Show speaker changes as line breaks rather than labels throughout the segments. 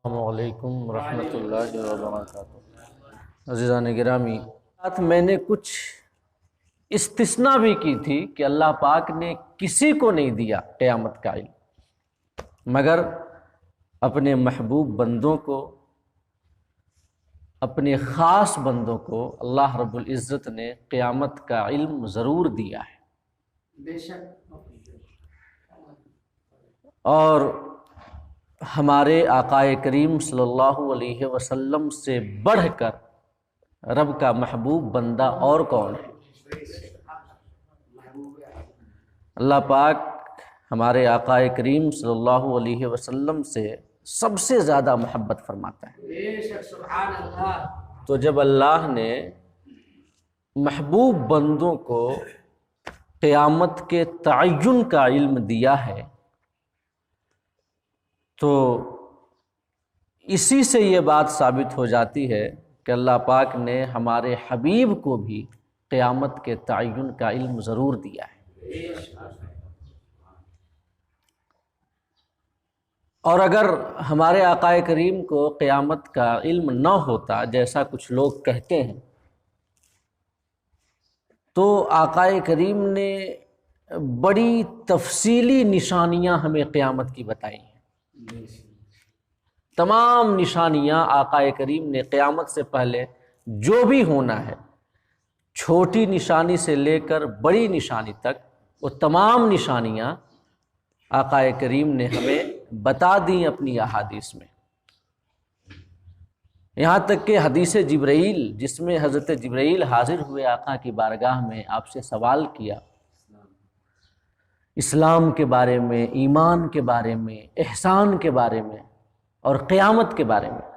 السلام علیکم ورحمۃ اللہ وبرکاتہ۔ عزیزان گرامی، میں نے کچھ استثناء بھی کی تھی کہ اللہ پاک نے کسی کو نہیں دیا قیامت کا علم، مگر اپنے محبوب بندوں کو، اپنے خاص بندوں کو اللہ رب العزت نے قیامت کا علم ضرور دیا ہے۔
بے شک۔
اور ہمارے آقا کریم صلی اللہ علیہ وسلم سے بڑھ کر رب کا محبوب بندہ اور کون ہے؟ اللہ پاک ہمارے آقا کریم صلی اللہ علیہ وسلم سے سب سے زیادہ محبت فرماتا ہے۔
بے شک، سبحان اللہ۔
تو جب اللہ نے محبوب بندوں کو قیامت کے تعین کا علم دیا ہے تو اسی سے یہ بات ثابت ہو جاتی ہے کہ اللہ پاک نے ہمارے حبیب کو بھی قیامت کے تعین کا علم ضرور دیا ہے۔ اور اگر ہمارے آقا کریم کو قیامت کا علم نہ ہوتا، جیسا کچھ لوگ کہتے ہیں، تو آقا کریم نے بڑی تفصیلی نشانیاں ہمیں قیامت کی بتائی ہیں۔ تمام نشانیاں آقا کریم نے قیامت سے پہلے جو بھی ہونا ہے، چھوٹی نشانی سے لے کر بڑی نشانی تک، وہ تمام نشانیاں آقا کریم نے ہمیں بتا دیں اپنی احادیث میں۔ یہاں تک کہ حدیث جبرائیل، جس میں حضرت جبرائیل حاضر ہوئے آقا کی بارگاہ میں، آپ سے سوال کیا اسلام کے بارے میں، ایمان کے بارے میں، احسان کے بارے میں اور قیامت کے بارے میں،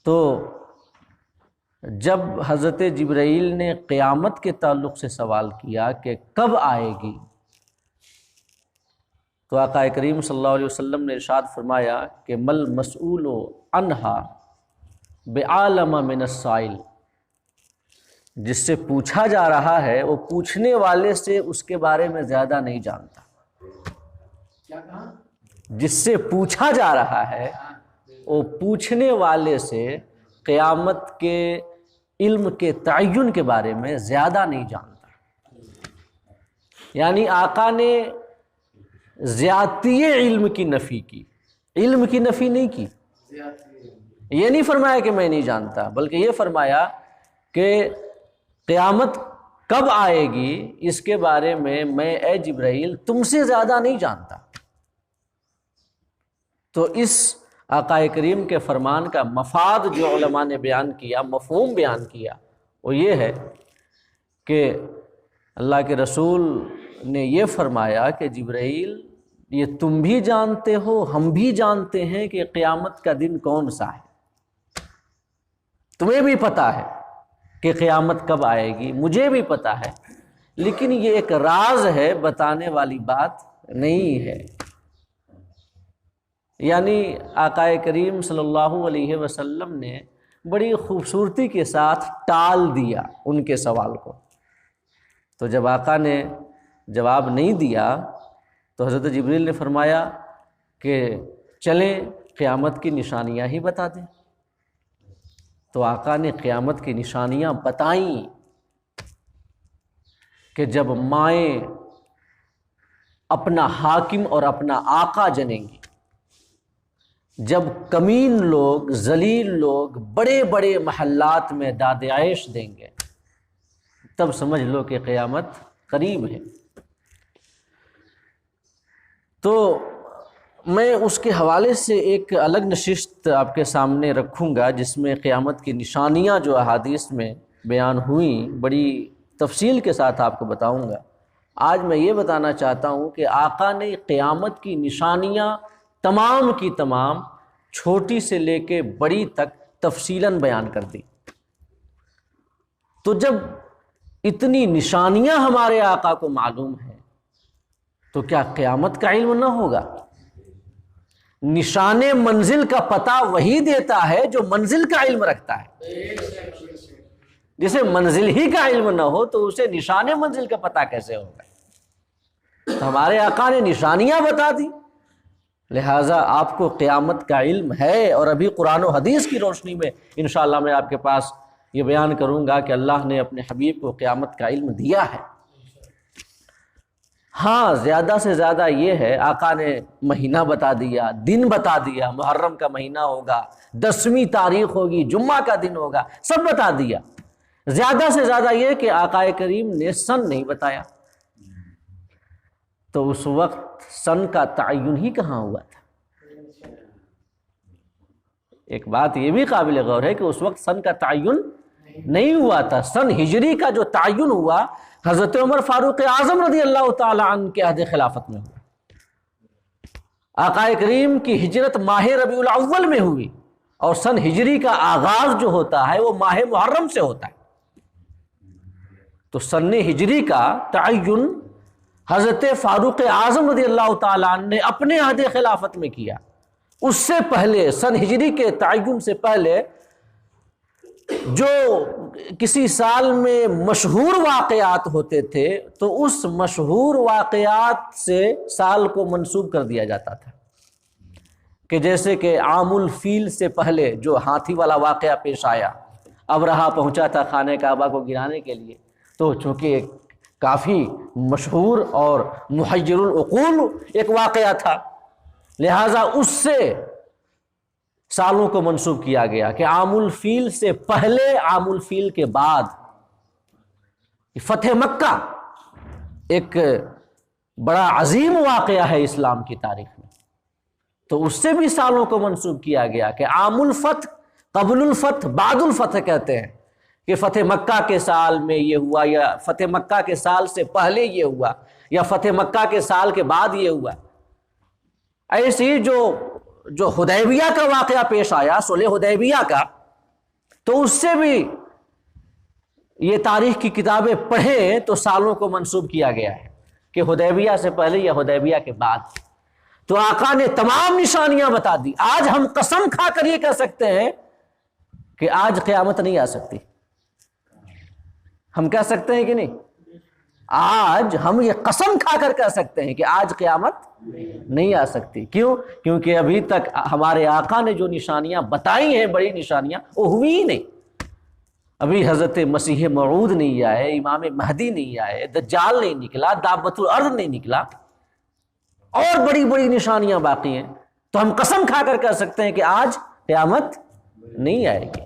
تو جب حضرت جبرائیل نے قیامت کے تعلق سے سوال کیا کہ کب آئے گی، تو آقا کریم صلی اللہ علیہ وسلم نے ارشاد فرمایا کہ مل مسئول عنہا بعالم من السائل، جس سے پوچھا جا رہا ہے وہ پوچھنے والے سے اس کے بارے میں زیادہ نہیں جانتا۔
کیا کہا؟
جس سے پوچھا جا رہا ہے وہ پوچھنے والے سے قیامت کے علم کے تعین کے بارے میں زیادہ نہیں جانتا۔ یعنی آقا نے زیادتی علم کی نفی کی، علم کی نفی نہیں کی۔ یہ نہیں فرمایا کہ میں نہیں جانتا، بلکہ یہ فرمایا کہ قیامت کب آئے گی اس کے بارے میں اے جبرائیل تم سے زیادہ نہیں جانتا۔ تو اس آقا کریم کے فرمان کا مفاد جو علماء نے بیان کیا، مفہوم بیان کیا، وہ یہ ہے کہ اللہ کے رسول نے یہ فرمایا کہ جبرائیل، یہ تم بھی جانتے ہو، ہم بھی جانتے ہیں کہ قیامت کا دن کون سا ہے، تمہیں بھی پتہ ہے کہ قیامت کب آئے گی، مجھے بھی پتہ ہے، لیکن یہ ایک راز ہے، بتانے والی بات نہیں ہے۔ یعنی آقا کریم صلی اللہ علیہ وسلم نے بڑی خوبصورتی کے ساتھ ٹال دیا ان کے سوال کو۔ تو جب آقا نے جواب نہیں دیا تو حضرت جبریل نے فرمایا کہ چلیں قیامت کی نشانیاں ہی بتا دیں۔ تو آقا نے قیامت کی نشانیاں بتائیں کہ جب مائیں اپنا حاکم اور اپنا آقا جنیں گی، جب کمین لوگ، ذلیل لوگ بڑے بڑے محلات میں داد عیش دیں گے، تب سمجھ لو کہ قیامت قریب ہے۔ تو میں اس کے حوالے سے ایک الگ نشست آپ کے سامنے رکھوں گا، جس میں قیامت کی نشانیاں جو احادیث میں بیان ہوئیں بڑی تفصیل کے ساتھ آپ کو بتاؤں گا۔ آج میں یہ بتانا چاہتا ہوں کہ آقا نے قیامت کی نشانیاں تمام کی تمام، چھوٹی سے لے کے بڑی تک تفصیلاً بیان کر دی۔ تو جب اتنی نشانیاں ہمارے آقا کو معلوم ہیں تو کیا قیامت کا علم نہ ہوگا؟ نشان منزل کا پتہ وہی دیتا ہے جو منزل کا علم رکھتا ہے۔ جسے منزل ہی کا علم نہ ہو تو اسے نشان منزل کا پتہ کیسے ہوگا؟ تو ہمارے آقا نے نشانیاں بتا دی لہٰذا آپ کو قیامت کا علم ہے، اور ابھی قرآن و حدیث کی روشنی میں انشاءاللہ میں آپ کے پاس یہ بیان کروں گا کہ اللہ نے اپنے حبیب کو قیامت کا علم دیا ہے۔ ہاں زیادہ سے زیادہ یہ ہے، آقا نے مہینہ بتا دیا، دن بتا دیا، محرم کا مہینہ ہوگا، 10ویں تاریخ ہوگی، جمعہ کا دن ہوگا، سب بتا دیا۔ زیادہ سے زیادہ یہ کہ آقا کریم نے سن نہیں بتایا، تو اس وقت سن کا تعین ہی کہاں ہوا تھا؟ ایک بات یہ بھی قابل غور ہے کہ اس وقت سن کا تعین نہیں ہوا تھا۔ سن ہجری کا جو تعین ہوا حضرت عمر فاروق اعظم رضی اللہ تعالی عنہ کے عہد خلافت میں ہوا۔ آقا کریم کی ہجرت ماہ ربیع الاول میں ہوئی، اور سن ہجری کا آغاز جو ہوتا ہے وہ ماہ محرم سے ہوتا ہے۔ تو سن ہجری کا تعین حضرت فاروق اعظم رضی اللہ تعالی عنہ نے اپنے عہد خلافت میں کیا۔ اس سے پہلے سن ہجری کے تعین سے پہلے جو کسی سال میں مشہور واقعات ہوتے تھے تو اس مشہور واقعات سے سال کو منسوب کر دیا جاتا تھا، کہ جیسے کہ عام الفیل سے پہلے جو ہاتھی والا واقعہ پیش آیا، ابرہہ پہنچا تھا خانہ کعبہ کو گرانے کے لیے، تو چونکہ ایک کافی مشہور اور محیر العقول ایک واقعہ تھا، لہٰذا اس سے سالوں کو منسوب کیا گیا کہ عام الفیل سے پہلے، عام الفیل کے بعد۔ فتح مکہ ایک بڑا عظیم واقعہ ہے اسلام کی تاریخ میں، تو اس سے بھی سالوں کو منسوب کیا گیا کہ عام الفتح، قبل الفتح، بعد الفتح کہتے ہیں، کہ فتح مکہ کے سال میں یہ ہوا، یا فتح مکہ کے سال سے پہلے یہ ہوا، یا فتح مکہ کے سال کے بعد یہ ہوا۔ ایسی جو حدیبیہ کا واقعہ پیش آیا، صلح حدیبیہ کا، تو اس سے بھی یہ تاریخ کی کتابیں پڑھیں تو سالوں کو منسوب کیا گیا ہے کہ حدیبیہ سے پہلے یا حدیبیہ کے بعد۔ تو آقا نے تمام نشانیاں بتا دی۔ آج ہم قسم کھا کر یہ کہہ سکتے ہیں کہ آج قیامت نہیں آ سکتی۔ ہم کہہ سکتے ہیں کہ نہیں؟ آج ہم یہ قسم کھا کر کہہ سکتے ہیں کہ آج قیامت نہیں آ سکتی۔ کیوں؟ کیونکہ ابھی تک ہمارے آقا نے جو نشانیاں بتائی ہیں، بڑی نشانیاں، وہ ہوئی ہی نہیں۔ ابھی حضرت مسیح موعود نہیں آئے، امام مہدی نہیں آئے، دجال نہیں نکلا، دابۃ الارض نہیں نکلا، اور بڑی بڑی نشانیاں باقی ہیں۔ تو ہم قسم کھا کر کہہ سکتے ہیں کہ آج قیامت نہیں آئے گی۔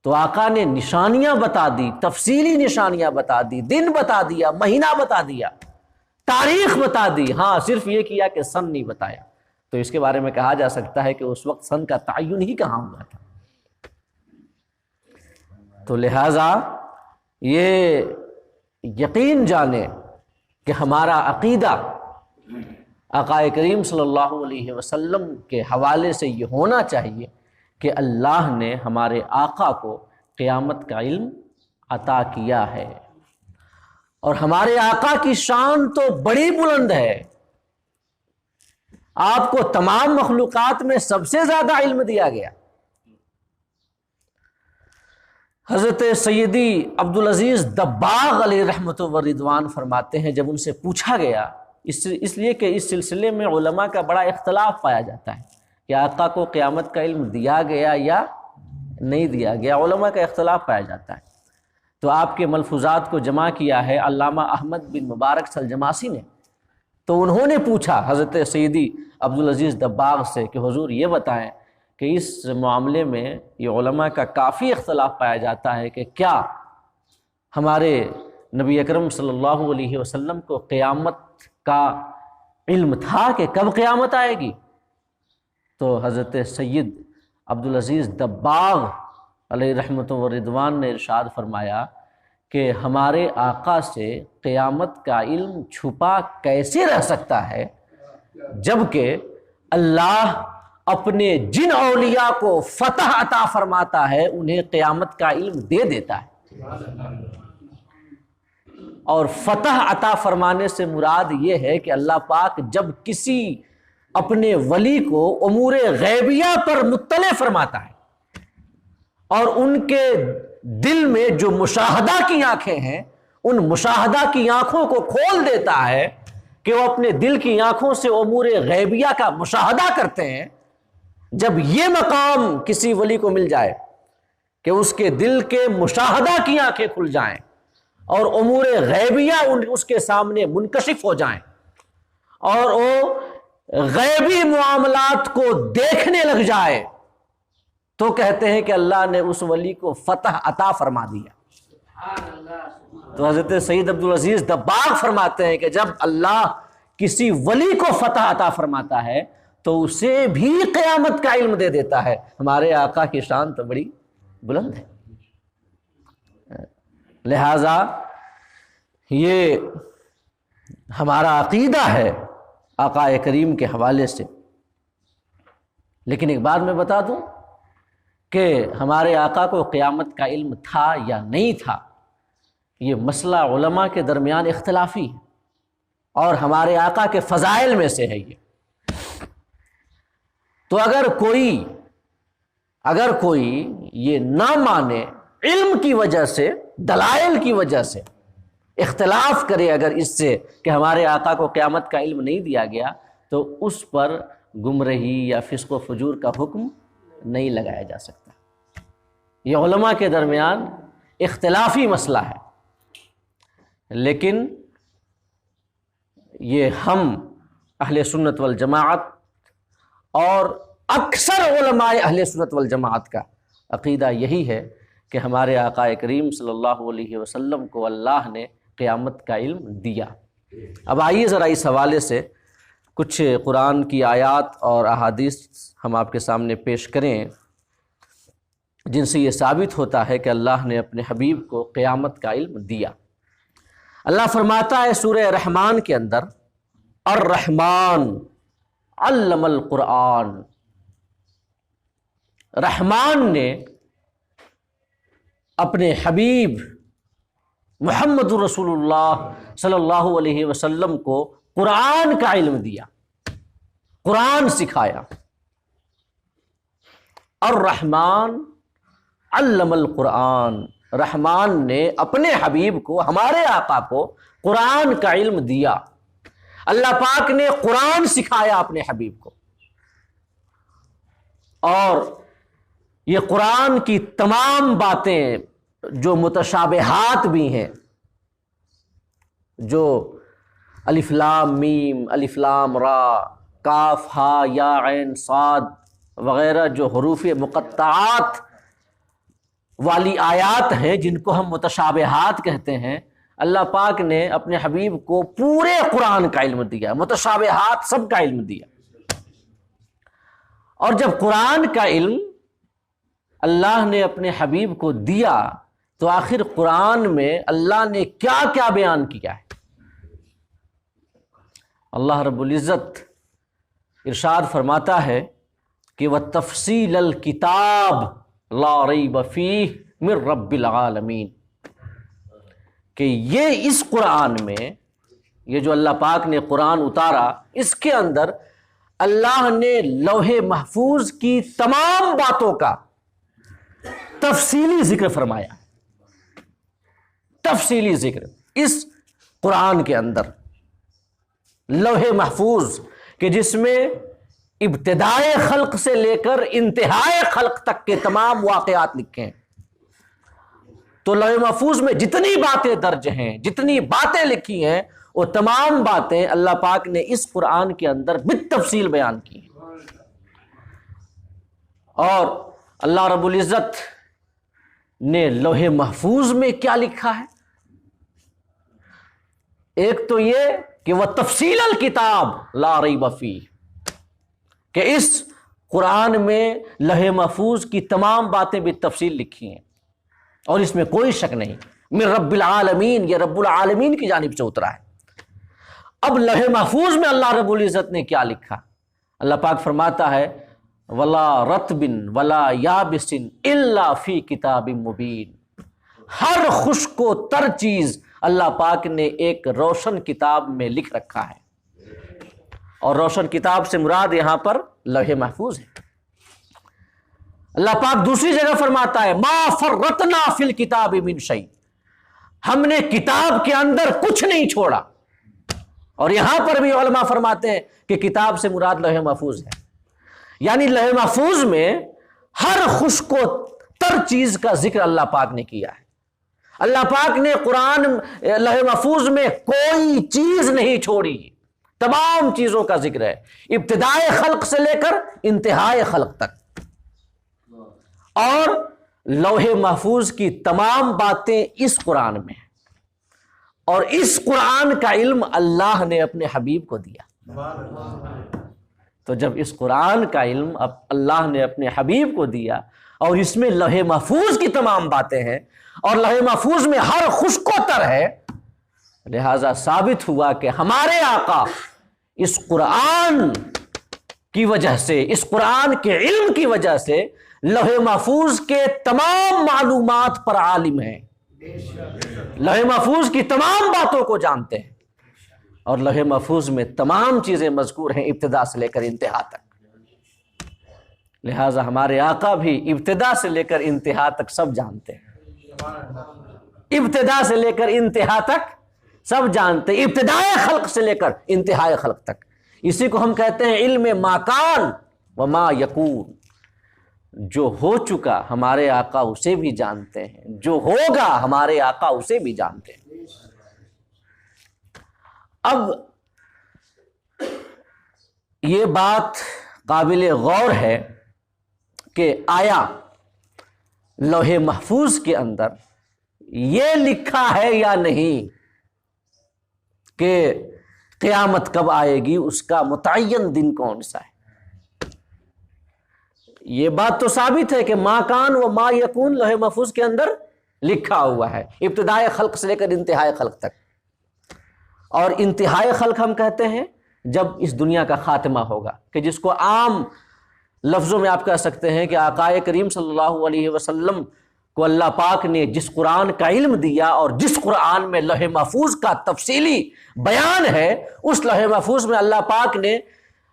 تو آقا نے نشانیاں بتا دی، تفصیلی نشانیاں بتا دی، دن بتا دیا، مہینہ بتا دیا، تاریخ بتا دی، ہاں صرف یہ کیا کہ سن نہیں بتایا۔ تو اس کے بارے میں کہا جا سکتا ہے کہ اس وقت سن کا تعین ہی کہاں ہوا تھا۔ تو لہٰذا یہ یقین جانے کہ ہمارا عقیدہ آقا کریم صلی اللہ علیہ وسلم کے حوالے سے یہ ہونا چاہیے کہ اللہ نے ہمارے آقا کو قیامت کا علم عطا کیا ہے، اور ہمارے آقا کی شان تو بڑی بلند ہے۔ آپ کو تمام مخلوقات میں سب سے زیادہ علم دیا گیا۔ حضرت سیدی عبدالعزیز دباغ علیہ رحمت و رضوان فرماتے ہیں، جب ان سے پوچھا گیا، اس لیے کہ اس سلسلے میں علماء کا بڑا اختلاف پایا جاتا ہے کہ آقا کو قیامت کا علم دیا گیا یا نہیں دیا گیا، علماء کا اختلاف پایا جاتا ہے۔ تو آپ کے ملفوظات کو جمع کیا ہے علامہ احمد بن مبارک سلجماسی نے۔ تو انہوں نے پوچھا حضرت سیدی عبدالعزیز دباغ سے کہ حضور یہ بتائیں کہ اس معاملے میں یہ علماء کا کافی اختلاف پایا جاتا ہے کہ کیا ہمارے نبی اکرم صلی اللہ علیہ وسلم کو قیامت کا علم تھا کہ کب قیامت آئے گی؟ تو حضرت سید عبدالعزیز دباغ علیہ رحمت و رضوان نے ارشاد فرمایا کہ ہمارے آقا سے قیامت کا علم چھپا کیسے رہ سکتا ہے جبکہ اللہ اپنے جن اولیاء کو فتح عطا فرماتا ہے انہیں قیامت کا علم دے دیتا ہے۔ اور فتح عطا فرمانے سے مراد یہ ہے کہ اللہ پاک جب کسی اپنے ولی کو امور غیبیہ پر مطلع فرماتا ہے اور ان کے دل میں جو مشاہدہ کی آنکھیں ہیں ان مشاہدہ کی آنکھوں کو کھول دیتا ہے، کہ وہ اپنے دل کی آنکھوں سے امور غیبیہ کا مشاہدہ کرتے ہیں، جب یہ مقام کسی ولی کو مل جائے کہ اس کے دل کے مشاہدہ کی آنکھیں کھل جائیں اور امور غیبیہ اس کے سامنے منکشف ہو جائیں اور وہ غیبی معاملات کو دیکھنے لگ جائے، تو کہتے ہیں کہ اللہ نے اس ولی کو فتح عطا فرما دیا۔
سبحان اللہ۔
تو حضرت سید عبدالعزیز دباغ فرماتے ہیں کہ جب اللہ کسی ولی کو فتح عطا فرماتا ہے تو اسے بھی قیامت کا علم دے دیتا ہے۔ ہمارے آقا کی شان تو بڑی بلند ہے، لہذا یہ ہمارا عقیدہ ہے آقا کریم کے حوالے سے۔ لیکن ایک بات میں بتا دوں کہ ہمارے آقا کو قیامت کا علم تھا یا نہیں تھا، یہ مسئلہ علماء کے درمیان اختلافی ہے، اور ہمارے آقا کے فضائل میں سے ہے یہ۔ تو اگر کوئی یہ نہ مانے، علم کی وجہ سے، دلائل کی وجہ سے اختلاف کرے اگر اس سے کہ ہمارے آقا کو قیامت کا علم نہیں دیا گیا، تو اس پر گمراہی یا فسق و فجور کا حکم نہیں لگایا جا سکتا۔ یہ علماء کے درمیان اختلافی مسئلہ ہے، لیکن یہ ہم اہل سنت والجماعت اور اکثر علماء اہل سنت والجماعت کا عقیدہ یہی ہے کہ ہمارے آقا کریم صلی اللہ علیہ وسلم کو اللہ نے قیامت کا علم دیا۔ اب آئیے ذرا اس حوالے سے کچھ قرآن کی آیات اور احادیث ہم آپ کے سامنے پیش کریں جن سے یہ ثابت ہوتا ہے کہ اللہ نے اپنے حبیب کو قیامت کا علم دیا۔ اللہ فرماتا ہے سورہ رحمان کے اندر، الرحمن علم القرآن، رحمان نے اپنے حبیب محمد رسول اللہ صلی اللہ علیہ وسلم کو قرآن کا علم دیا، قرآن سکھایا۔ الرحمن علم القرآن، رحمان نے اپنے حبیب کو، ہمارے آقا کو قرآن کا علم دیا۔ اللہ پاک نے قرآن سکھایا اپنے حبیب کو، اور یہ قرآن کی تمام باتیں جو متشابہات بھی ہیں، جو الف لام میم، الف لام را، کاف ہا یا عین صاد وغیرہ جو حروف مقطعات والی آیات ہیں جن کو ہم متشابہات کہتے ہیں، اللہ پاک نے اپنے حبیب کو پورے قرآن کا علم دیا، متشابہات سب کا علم دیا۔ اور جب قرآن کا علم اللہ نے اپنے حبیب کو دیا تو آخر قرآن میں اللہ نے کیا کیا بیان کیا ہے؟ اللہ رب العزت ارشاد فرماتا ہے کہ وَتَفْصِيلَ الْكِتَابِ لَا رَيْبَ فِيهِ مِن رَبِّ الْعَالَمِينَ، کہ یہ اس قرآن میں، یہ جو اللہ پاک نے قرآن اتارا، اس کے اندر اللہ نے لوح محفوظ کی تمام باتوں کا تفصیلی ذکر فرمایا، تفصیلی ذکر اس قرآن کے اندر، لوح محفوظ کہ جس میں ابتدائے خلق سے لے کر انتہائے خلق تک کے تمام واقعات لکھے ہیں۔ تو لوح محفوظ میں جتنی باتیں درج ہیں، جتنی باتیں لکھی ہیں، وہ تمام باتیں اللہ پاک نے اس قرآن کے اندر بالتفصیل بیان کی ہیں۔ اور اللہ رب العزت نے لوح محفوظ میں کیا لکھا ہے؟ ایک تو یہ کہ وہ تفصیل الکتاب لا ریب فیہ، کہ اس قرآن میں لوح محفوظ کی تمام باتیں بالتفصیل لکھی ہیں اور اس میں کوئی شک نہیں، من رب العالمین، یہ رب العالمین کی جانب سے اترا ہے۔ اب لوح محفوظ میں اللہ رب العزت نے کیا لکھا؟ اللہ پاک فرماتا ہے ولا رطب ولا یابس الا فی کتاب مبین، ہر خشک و تر چیز اللہ پاک نے ایک روشن کتاب میں لکھ رکھا ہے، اور روشن کتاب سے مراد یہاں پر لوح محفوظ ہے۔ اللہ پاک دوسری جگہ فرماتا ہے ما فرطنا فی الکتاب من شیء، ہم نے کتاب کے اندر کچھ نہیں چھوڑا، اور یہاں پر بھی علماء فرماتے ہیں کہ کتاب سے مراد لوح محفوظ ہے، یعنی لوح محفوظ میں ہر خشک و تر چیز کا ذکر اللہ پاک نے کیا ہے۔ اللہ پاک نے قرآن لوح محفوظ میں کوئی چیز نہیں چھوڑی، تمام چیزوں کا ذکر ہے، ابتدائے خلق سے لے کر انتہائے خلق تک۔ اور لوح محفوظ کی تمام باتیں اس قرآن میں ہیں، اور اس قرآن کا علم اللہ نے اپنے حبیب کو دیا۔ تو جب اس قرآن کا علم اب اللہ نے اپنے حبیب کو دیا اور اس میں لوح محفوظ کی تمام باتیں ہیں اور لوح محفوظ میں ہر خشک و تر ہے، لہذا ثابت ہوا کہ ہمارے آقا اس قرآن کی وجہ سے، اس قرآن کے علم کی وجہ سے لوح محفوظ کے تمام معلومات پر عالم ہیں، لوح محفوظ کی تمام باتوں کو جانتے ہیں، اور لوح محفوظ میں تمام چیزیں مذکور ہیں ابتدا سے لے کر انتہا تک۔ لہٰذا ہمارے آقا بھی ابتدا سے لے کر انتہا تک سب جانتے ہیں، ابتدا سے لے کر انتہا تک سب جانتے ہیں، ابتدائے خلق سے لے کر انتہائے خلق تک۔ اسی کو ہم کہتے ہیں علم ما کان و ما یکون، جو ہو چکا ہمارے آقا اسے بھی جانتے ہیں، جو ہوگا ہمارے آقا اسے بھی جانتے ہیں۔ اب یہ بات قابل غور ہے کہ آیا لوح محفوظ کے اندر یہ لکھا ہے یا نہیں کہ قیامت کب آئے گی، اس کا متعین دن کون سا ہے؟ یہ بات تو ثابت ہے کہ ما کان و ما یکون لوح محفوظ کے اندر لکھا ہوا ہے، ابتدائے خلق سے لے کر انتہائے خلق تک۔ اور انتہائی خلق ہم کہتے ہیں جب اس دنیا کا خاتمہ ہوگا، کہ جس کو عام لفظوں میں آپ کہہ سکتے ہیں کہ آقا کریم صلی اللہ علیہ وسلم کو اللہ پاک نے جس قرآن کا علم دیا اور جس قرآن میں لوح محفوظ کا تفصیلی بیان ہے، اس لوح محفوظ میں اللہ پاک نے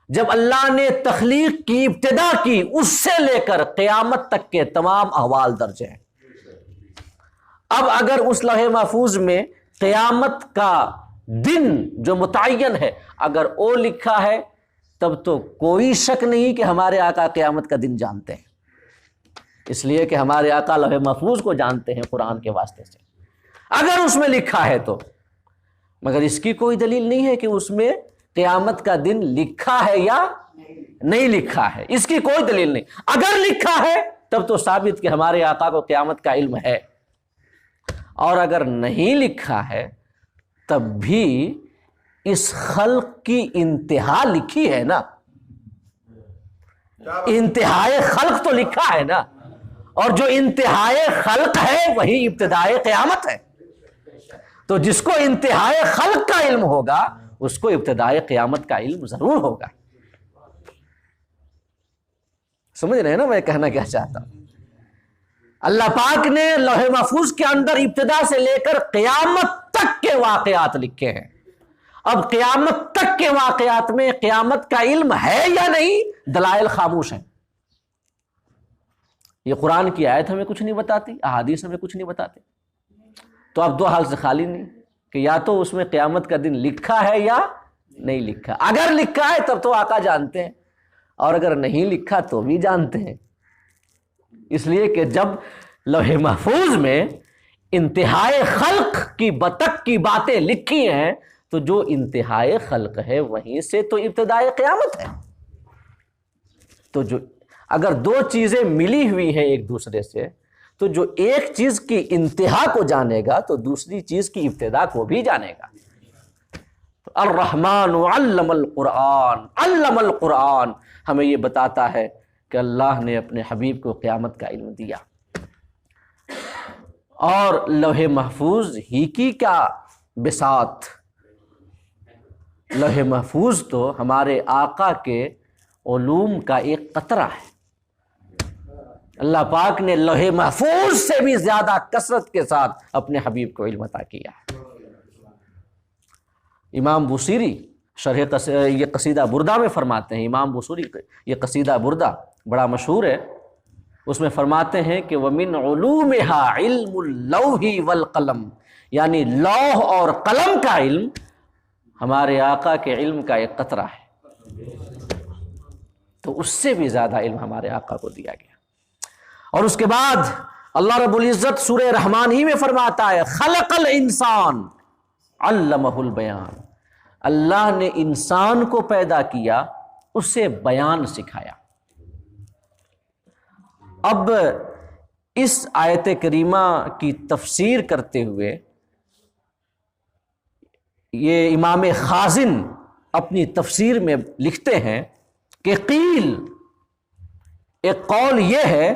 جب اللہ نے تخلیق کی ابتدا کی اس سے لے کر قیامت تک کے تمام احوال درج ہیں۔ اب اگر اس لوح محفوظ میں قیامت کا دن جو متعین ہے اگر او لکھا ہے، تب تو کوئی شک نہیں کہ ہمارے آقا قیامت کا دن جانتے ہیں، اس لیے کہ ہمارے آقا لوح محفوظ کو جانتے ہیں قرآن کے واسطے سے، اگر اس میں لکھا ہے تو۔ مگر اس کی کوئی دلیل نہیں ہے کہ اس میں قیامت کا دن لکھا ہے یا نہیں لکھا ہے، اس کی کوئی دلیل نہیں۔ اگر لکھا ہے تب تو ثابت کہ ہمارے آقا کو قیامت کا علم ہے، اور اگر نہیں لکھا ہے تب بھی اس خلق کی انتہا لکھی ہے نا، انتہائے خلق تو لکھا ہے نا، اور جو انتہائے خلق ہے وہی ابتدائے قیامت ہے۔ تو جس کو انتہائے خلق کا علم ہوگا اس کو ابتدائے قیامت کا علم ضرور ہوگا۔ سمجھ رہے ہیں نا میں کہنا کیا چاہتا ہوں؟ اللہ پاک نے لوح محفوظ کے اندر ابتدا سے لے کر قیامت تک کے واقعات لکھے ہیں۔ اب قیامت تک کے واقعات میں قیامت کا علم ہے یا نہیں، دلائل خاموش ہیں۔ یہ قرآن کی آیت ہمیں کچھ نہیں بتاتی، احادیث ہمیں کچھ نہیں بتاتے، تو اب دو حال سے خالی نہیں کہ یا تو اس میں قیامت کا دن لکھا ہے یا نہیں لکھا۔ اگر لکھا ہے تب تو آقا جانتے ہیں، اور اگر نہیں لکھا تو بھی جانتے ہیں، اس لیے کہ جب لوح محفوظ میں انتہائے خلق کی بتک کی باتیں لکھی ہیں تو جو انتہائے خلق ہے وہیں سے تو ابتدائے قیامت ہے۔ تو جو اگر دو چیزیں ملی ہوئی ہیں ایک دوسرے سے، تو جو ایک چیز کی انتہا کو جانے گا تو دوسری چیز کی ابتدا کو بھی جانے گا۔ تو الرحمن علم القرآن، علم القرآن ہمیں یہ بتاتا ہے کہ اللہ نے اپنے حبیب کو قیامت کا علم دیا، اور لوح محفوظ ہی کی کیا بساط، لوح محفوظ تو ہمارے آقا کے علوم کا ایک قطرہ ہے۔ اللہ پاک نے لوح محفوظ سے بھی زیادہ کثرت کے ساتھ اپنے حبیب کو علم عطا کیا ہے۔ امام بوصیری شرح یہ قصیدہ بردہ میں فرماتے ہیں، امام بوصیری یہ قصیدہ بردہ بڑا مشہور ہے، اس میں فرماتے ہیں کہ وَمِنْ عُلُومِهَا عِلْمُ اللَّوْحِ وَالْقَلَمِ، یعنی لوح اور قلم کا علم ہمارے آقا کے علم کا ایک قطرہ ہے، تو اس سے بھی زیادہ علم ہمارے آقا کو دیا گیا۔ اور اس کے بعد اللہ رب العزت سورہ رحمان ہی میں فرماتا ہے خلق الانسان علمہ البیان، اللہ نے انسان کو پیدا کیا، اسے بیان سکھایا۔ اب اس آیت کریمہ کی تفسیر کرتے ہوئے یہ امام خازن اپنی تفسیر میں لکھتے ہیں کہ قیل، ایک قول یہ ہے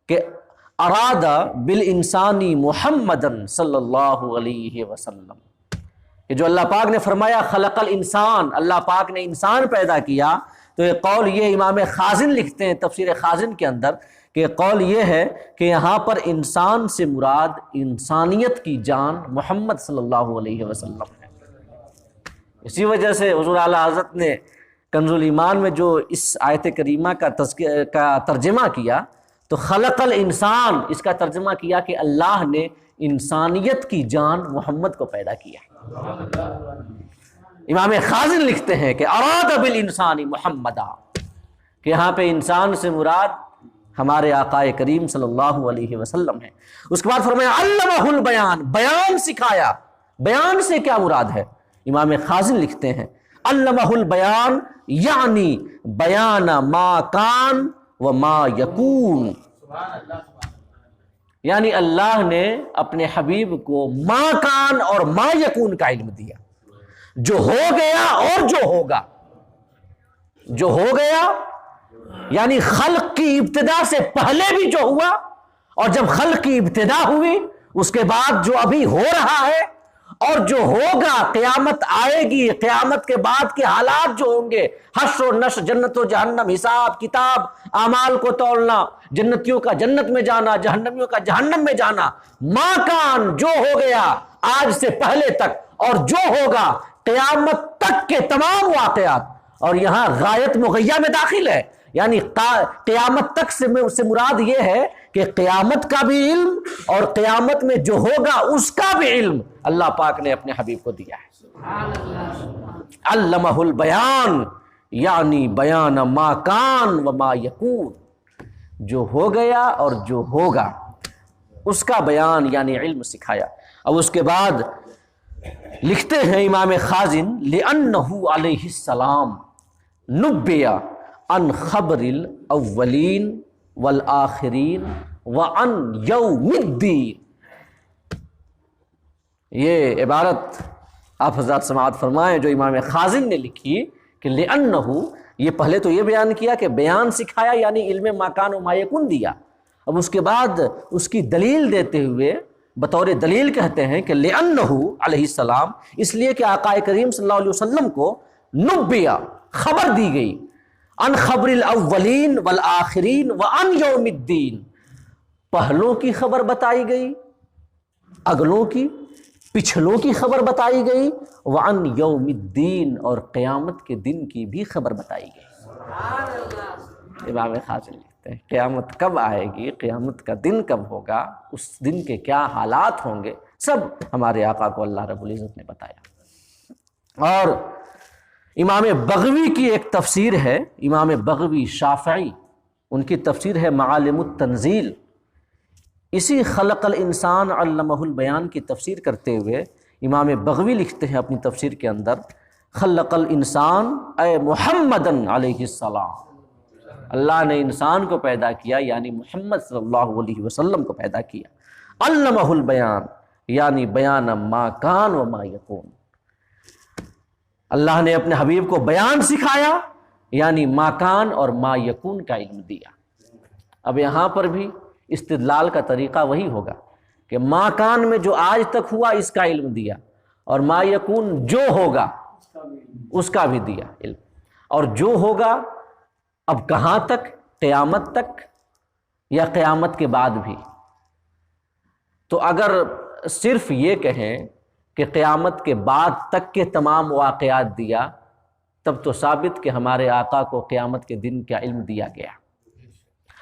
کہ اراد بالانسانی محمدن صلی اللہ علیہ وسلم، کہ جو اللہ پاک نے فرمایا خلق الانسان، اللہ پاک نے انسان پیدا کیا، تو یہ قول یہ امام خازن لکھتے ہیں تفسیر خازن کے اندر کہ قول یہ ہے کہ یہاں پر انسان سے مراد انسانیت کی جان محمد صلی اللہ علیہ وسلم ہے۔ اسی وجہ سے حضور اعلیٰ حضرت نے کنز الایمان میں جو اس آیت کریمہ کا ترجمہ کیا تو خلق الانسان، اس کا ترجمہ کیا کہ اللہ نے انسانیت کی جان محمد کو پیدا کیا۔ امام خازن لکھتے ہیں کہ اراد بالانسان محمدا، کہ یہاں پہ انسان سے مراد ہمارے آقا کریم صلی اللہ علیہ وسلم ہے۔ اس کے بعد فرمایا علمہ البیان، بیان سکھایا۔ بیان سے کیا مراد ہے؟ امام خازن لکھتے ہیں علمہ البیان یعنی بیان ما کان و ما یکون، یعنی اللہ نے اپنے حبیب کو ما کان اور ما یکون کا علم دیا، جو ہو گیا اور جو ہوگا۔ جو ہو گیا یعنی خلق کی ابتدا سے پہلے بھی جو ہوا، اور جب خلق کی ابتدا ہوئی اس کے بعد جو ابھی ہو رہا ہے، اور جو ہوگا قیامت آئے گی، قیامت کے بعد کے حالات جو ہوں گے، حشر و نشر، جنت و جہنم، حساب کتاب، اعمال کو تولنا، جنتیوں کا جنت میں جانا، جہنمیوں کا جہنم میں جانا، ما کان جو ہو گیا آج سے پہلے تک، اور جو ہوگا قیامت تک کے تمام واقعات، اور یہاں غایت مغیہ میں داخل ہے، یعنی قیامت تک سے مراد یہ ہے کہ قیامت کا بھی علم اور قیامت میں جو ہوگا اس کا بھی علم اللہ پاک نے اپنے حبیب کو دیا ہے۔ علمہ البیان یعنی بیان ما کان و ما یکون، جو ہو گیا اور جو ہوگا اس کا بیان یعنی علم سکھایا۔ اب اس کے بعد لکھتے ہیں امام خازن لأنہ علیہ السلام نبیہ عن خبر الاولین والآخرین وعن یوم الدین۔ یہ عبارت آپ حضرات سماعت فرمائیں جو امام خازن نے لکھی کہ لأنہ، یہ پہلے تو یہ بیان کیا کہ بیان سکھایا یعنی علم ما کان و ما یکون دیا، اب اس کے بعد اس کی دلیل دیتے ہوئے بطور دلیل کہتے ہیں کہ لأنہ علیہ السلام، اس لیے کہ آقا کریم صلی اللہ علیہ وسلم کو نبیہ خبر دی گئی، ان خبر الاولین والآخرین وان یوم الدین، پہلوں کی خبر بتائی گئی، اگلوں کی، پچھلوں کی خبر بتائی گئی، وان یوم الدین، اور قیامت کے دن کی بھی خبر بتائی گئی۔ امام خازن لکھتے ہیں قیامت کب آئے گی، قیامت کا دن کب ہوگا، اس دن کے کیا حالات ہوں گے، سب ہمارے آقا کو اللہ رب العزت نے بتایا۔ اور امام بغوی کی ایک تفسیر ہے، امام بغوی شافعی، ان کی تفسیر ہے معالم التنزیل، اسی خلق الانسان علمہ البیان کی تفسیر کرتے ہوئے امام بغوی لکھتے ہیں اپنی تفسیر کے اندر خلق الانسان اے محمدن علیہ السلام، اللہ نے انسان کو پیدا کیا یعنی محمد صلی اللہ علیہ وسلم کو پیدا کیا، علمہ البیان یعنی بیان ما کان و ما یکون، اللہ نے اپنے حبیب کو بیان سکھایا یعنی ما کان اور ما یکون کا علم دیا۔ اب یہاں پر بھی استدلال کا طریقہ وہی ہوگا کہ ما کان میں جو آج تک ہوا اس کا علم دیا، اور ما یکون جو ہوگا اس کا بھی دیا علم، اور جو ہوگا اب کہاں تک، قیامت تک یا قیامت کے بعد بھی۔ تو اگر صرف یہ کہیں کہ قیامت کے بعد تک کے تمام واقعات دیا، تب تو ثابت کہ ہمارے آقا کو قیامت کے دن کا علم دیا گیا،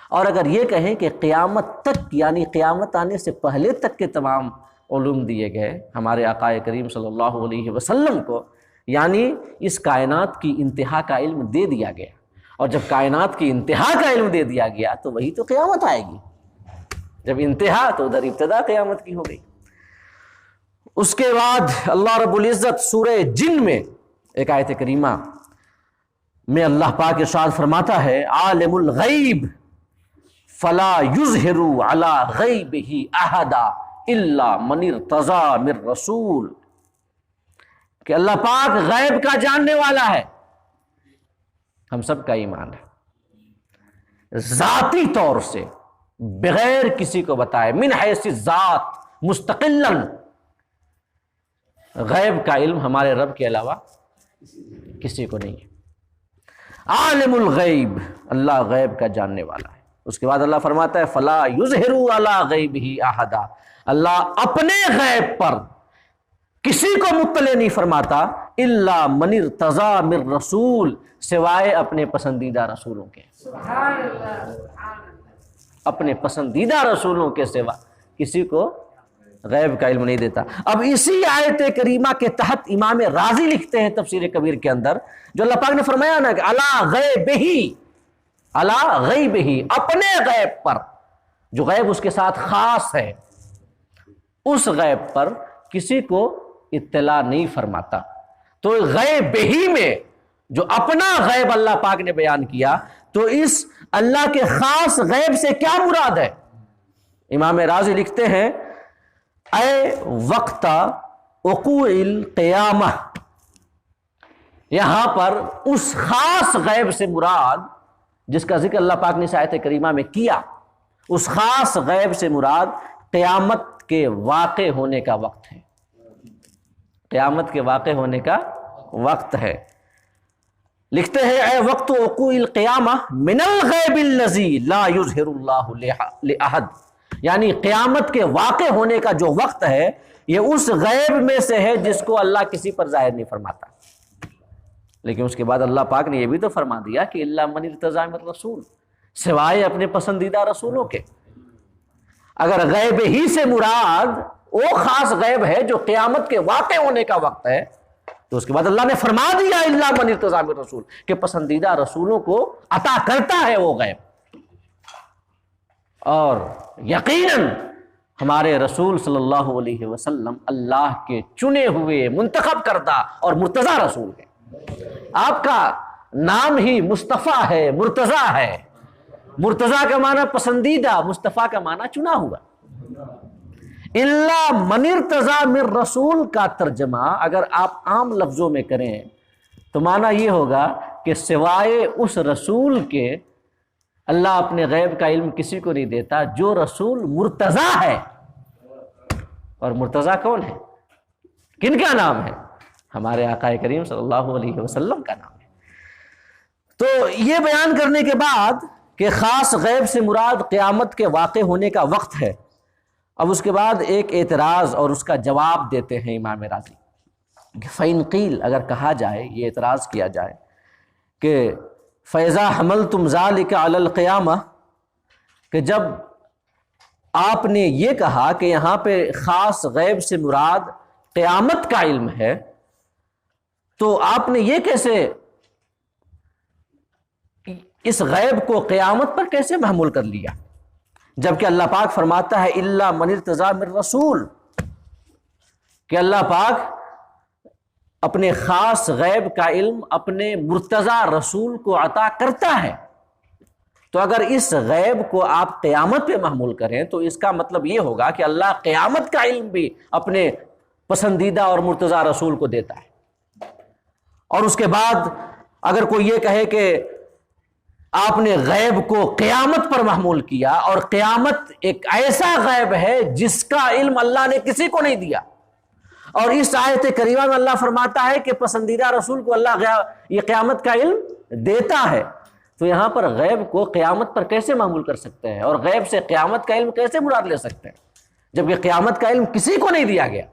اور اگر یہ کہیں کہ قیامت تک یعنی قیامت آنے سے پہلے تک کے تمام علوم دیے گئے ہمارے آقا کریم صلی اللہ علیہ وسلم کو، یعنی اس کائنات کی انتہا کا علم دے دیا گیا، اور جب کائنات کی انتہا کا علم دے دیا گیا تو وہی تو قیامت آئے گی، جب انتہا تو ادھر ابتدا قیامت کی ہو گئی۔ اس کے بعد اللہ رب العزت سورہ جن میں ایک آیت کریمہ میں اللہ پاک ارشاد فرماتا ہے عالم الغیب فلا یظہر علی غیبہ احدا الا من ارتضی من رسول، کہ اللہ پاک غیب کا جاننے والا ہے، ہم سب کا ایمان ہے، ذاتی طور سے بغیر کسی کو بتائے، من حیث ذات مستقلا، غیب کا علم ہمارے رب کے علاوہ کسی کو نہیں ہے۔ عالم الغیب، اللہ غیب کا جاننے والا ہے۔ اس کے بعد اللہ فرماتا ہے فلا یظہر علی غیبہ احدا، اللہ اپنے غیب پر کسی کو مطلع نہیں فرماتا، الا من ارتضی من رسول، سوائے اپنے پسندیدہ رسولوں کے،
سبحان اللہ سبحان اللہ۔
اپنے پسندیدہ رسولوں کے سوا کسی کو غیب کا علم نہیں دیتا۔ اب اسی آیت کریمہ کے تحت امام رازی لکھتے ہیں تفسیر کبیر کے اندر، جو اللہ پاک نے فرمایا نا کہ علی غیبہ، علی غیبہ، اپنے غیب پر، جو غیب اس کے ساتھ خاص ہے، اس غیب پر کسی کو اطلاع نہیں فرماتا۔ تو غیب ہی میں جو اپنا غیب اللہ پاک نے بیان کیا، تو اس اللہ کے خاص غیب سے کیا مراد ہے؟ امام رازی لکھتے ہیں اے وقت وقوع القیامہ، یہاں پر اس خاص غیب سے مراد جس کا ذکر اللہ پاک نے اس آیت کریمہ میں کیا، اس خاص غیب سے مراد قیامت کے واقع ہونے کا وقت ہے، قیامت کے واقع ہونے کا وقت ہے۔ لکھتے ہیں اے وقت وقوع القیامہ من الغیب الذی لا یظہر اللہ لأحد، یعنی قیامت کے واقع ہونے کا جو وقت ہے یہ اس غیب میں سے ہے جس کو اللہ کسی پر ظاہر نہیں فرماتا۔ لیکن اس کے بعد اللہ پاک نے یہ بھی تو فرما دیا کہ الا من ارتضی من رسول، سوائے اپنے پسندیدہ رسولوں کے۔ اگر غیب ہی سے مراد وہ خاص غیب ہے جو قیامت کے واقع ہونے کا وقت ہے، تو اس کے بعد اللہ نے فرما دیا الا من ارتضی من رسول، کہ پسندیدہ رسولوں کو عطا کرتا ہے وہ غیب۔ اور یقیناً ہمارے رسول صلی اللہ علیہ وسلم اللہ کے چنے ہوئے منتخب کردہ اور مرتضی رسول ہیں۔ آپ کا نام ہی مصطفیٰ ہے، مرتضی ہے۔ مرتضی کا معنی پسندیدہ، مصطفیٰ کا معنی چنا ہوا۔ الا من ارتضی من رسول کا ترجمہ اگر آپ عام لفظوں میں کریں تو معنی یہ ہوگا کہ سوائے اس رسول کے اللہ اپنے غیب کا علم کسی کو نہیں دیتا جو رسول مرتضی ہے۔ اور مرتضی کون ہے؟ کن کا نام ہے؟ ہمارے آقا کریم صلی اللہ علیہ وسلم کا نام ہے۔ تو یہ بیان کرنے کے بعد کہ خاص غیب سے مراد قیامت کے واقع ہونے کا وقت ہے، اب اس کے بعد ایک اعتراض اور اس کا جواب دیتے ہیں امام رازی۔ فَإِن قِيلَ، اگر کہا جائے، یہ اعتراض کیا جائے کہ فَإِذَا حَمَلْتُمْ ذَلِكَ عَلَى الْقِيَامَةِ، کہ جب آپ نے یہ کہا کہ یہاں پہ خاص غیب سے مراد قیامت کا علم ہے، تو آپ نے یہ کیسے اس غیب کو قیامت پر کیسے محمول کر لیا؟ جبکہ اللہ پاک فرماتا ہے الا من ارتضی من رسول، کہ اللہ پاک اپنے خاص غیب کا علم اپنے مرتضی رسول کو عطا کرتا ہے۔ تو اگر اس غیب کو آپ قیامت پہ محمول کریں تو اس کا مطلب یہ ہوگا کہ اللہ قیامت کا علم بھی اپنے پسندیدہ اور مرتضی رسول کو دیتا ہے۔ اور اس کے بعد اگر کوئی یہ کہے کہ آپ نے غیب کو قیامت پر محمول کیا، اور قیامت ایک ایسا غیب ہے جس کا علم اللہ نے کسی کو نہیں دیا، اور اس آیت کریمہ میں اللہ فرماتا ہے کہ پسندیدہ رسول کو اللہ یہ قیامت کا علم دیتا ہے، تو یہاں پر غیب کو قیامت پر کیسے محمول کر سکتے ہیں، اور غیب سے قیامت کا علم کیسے مراد لے سکتے ہیں جبکہ قیامت کا علم کسی کو نہیں دیا گیا؟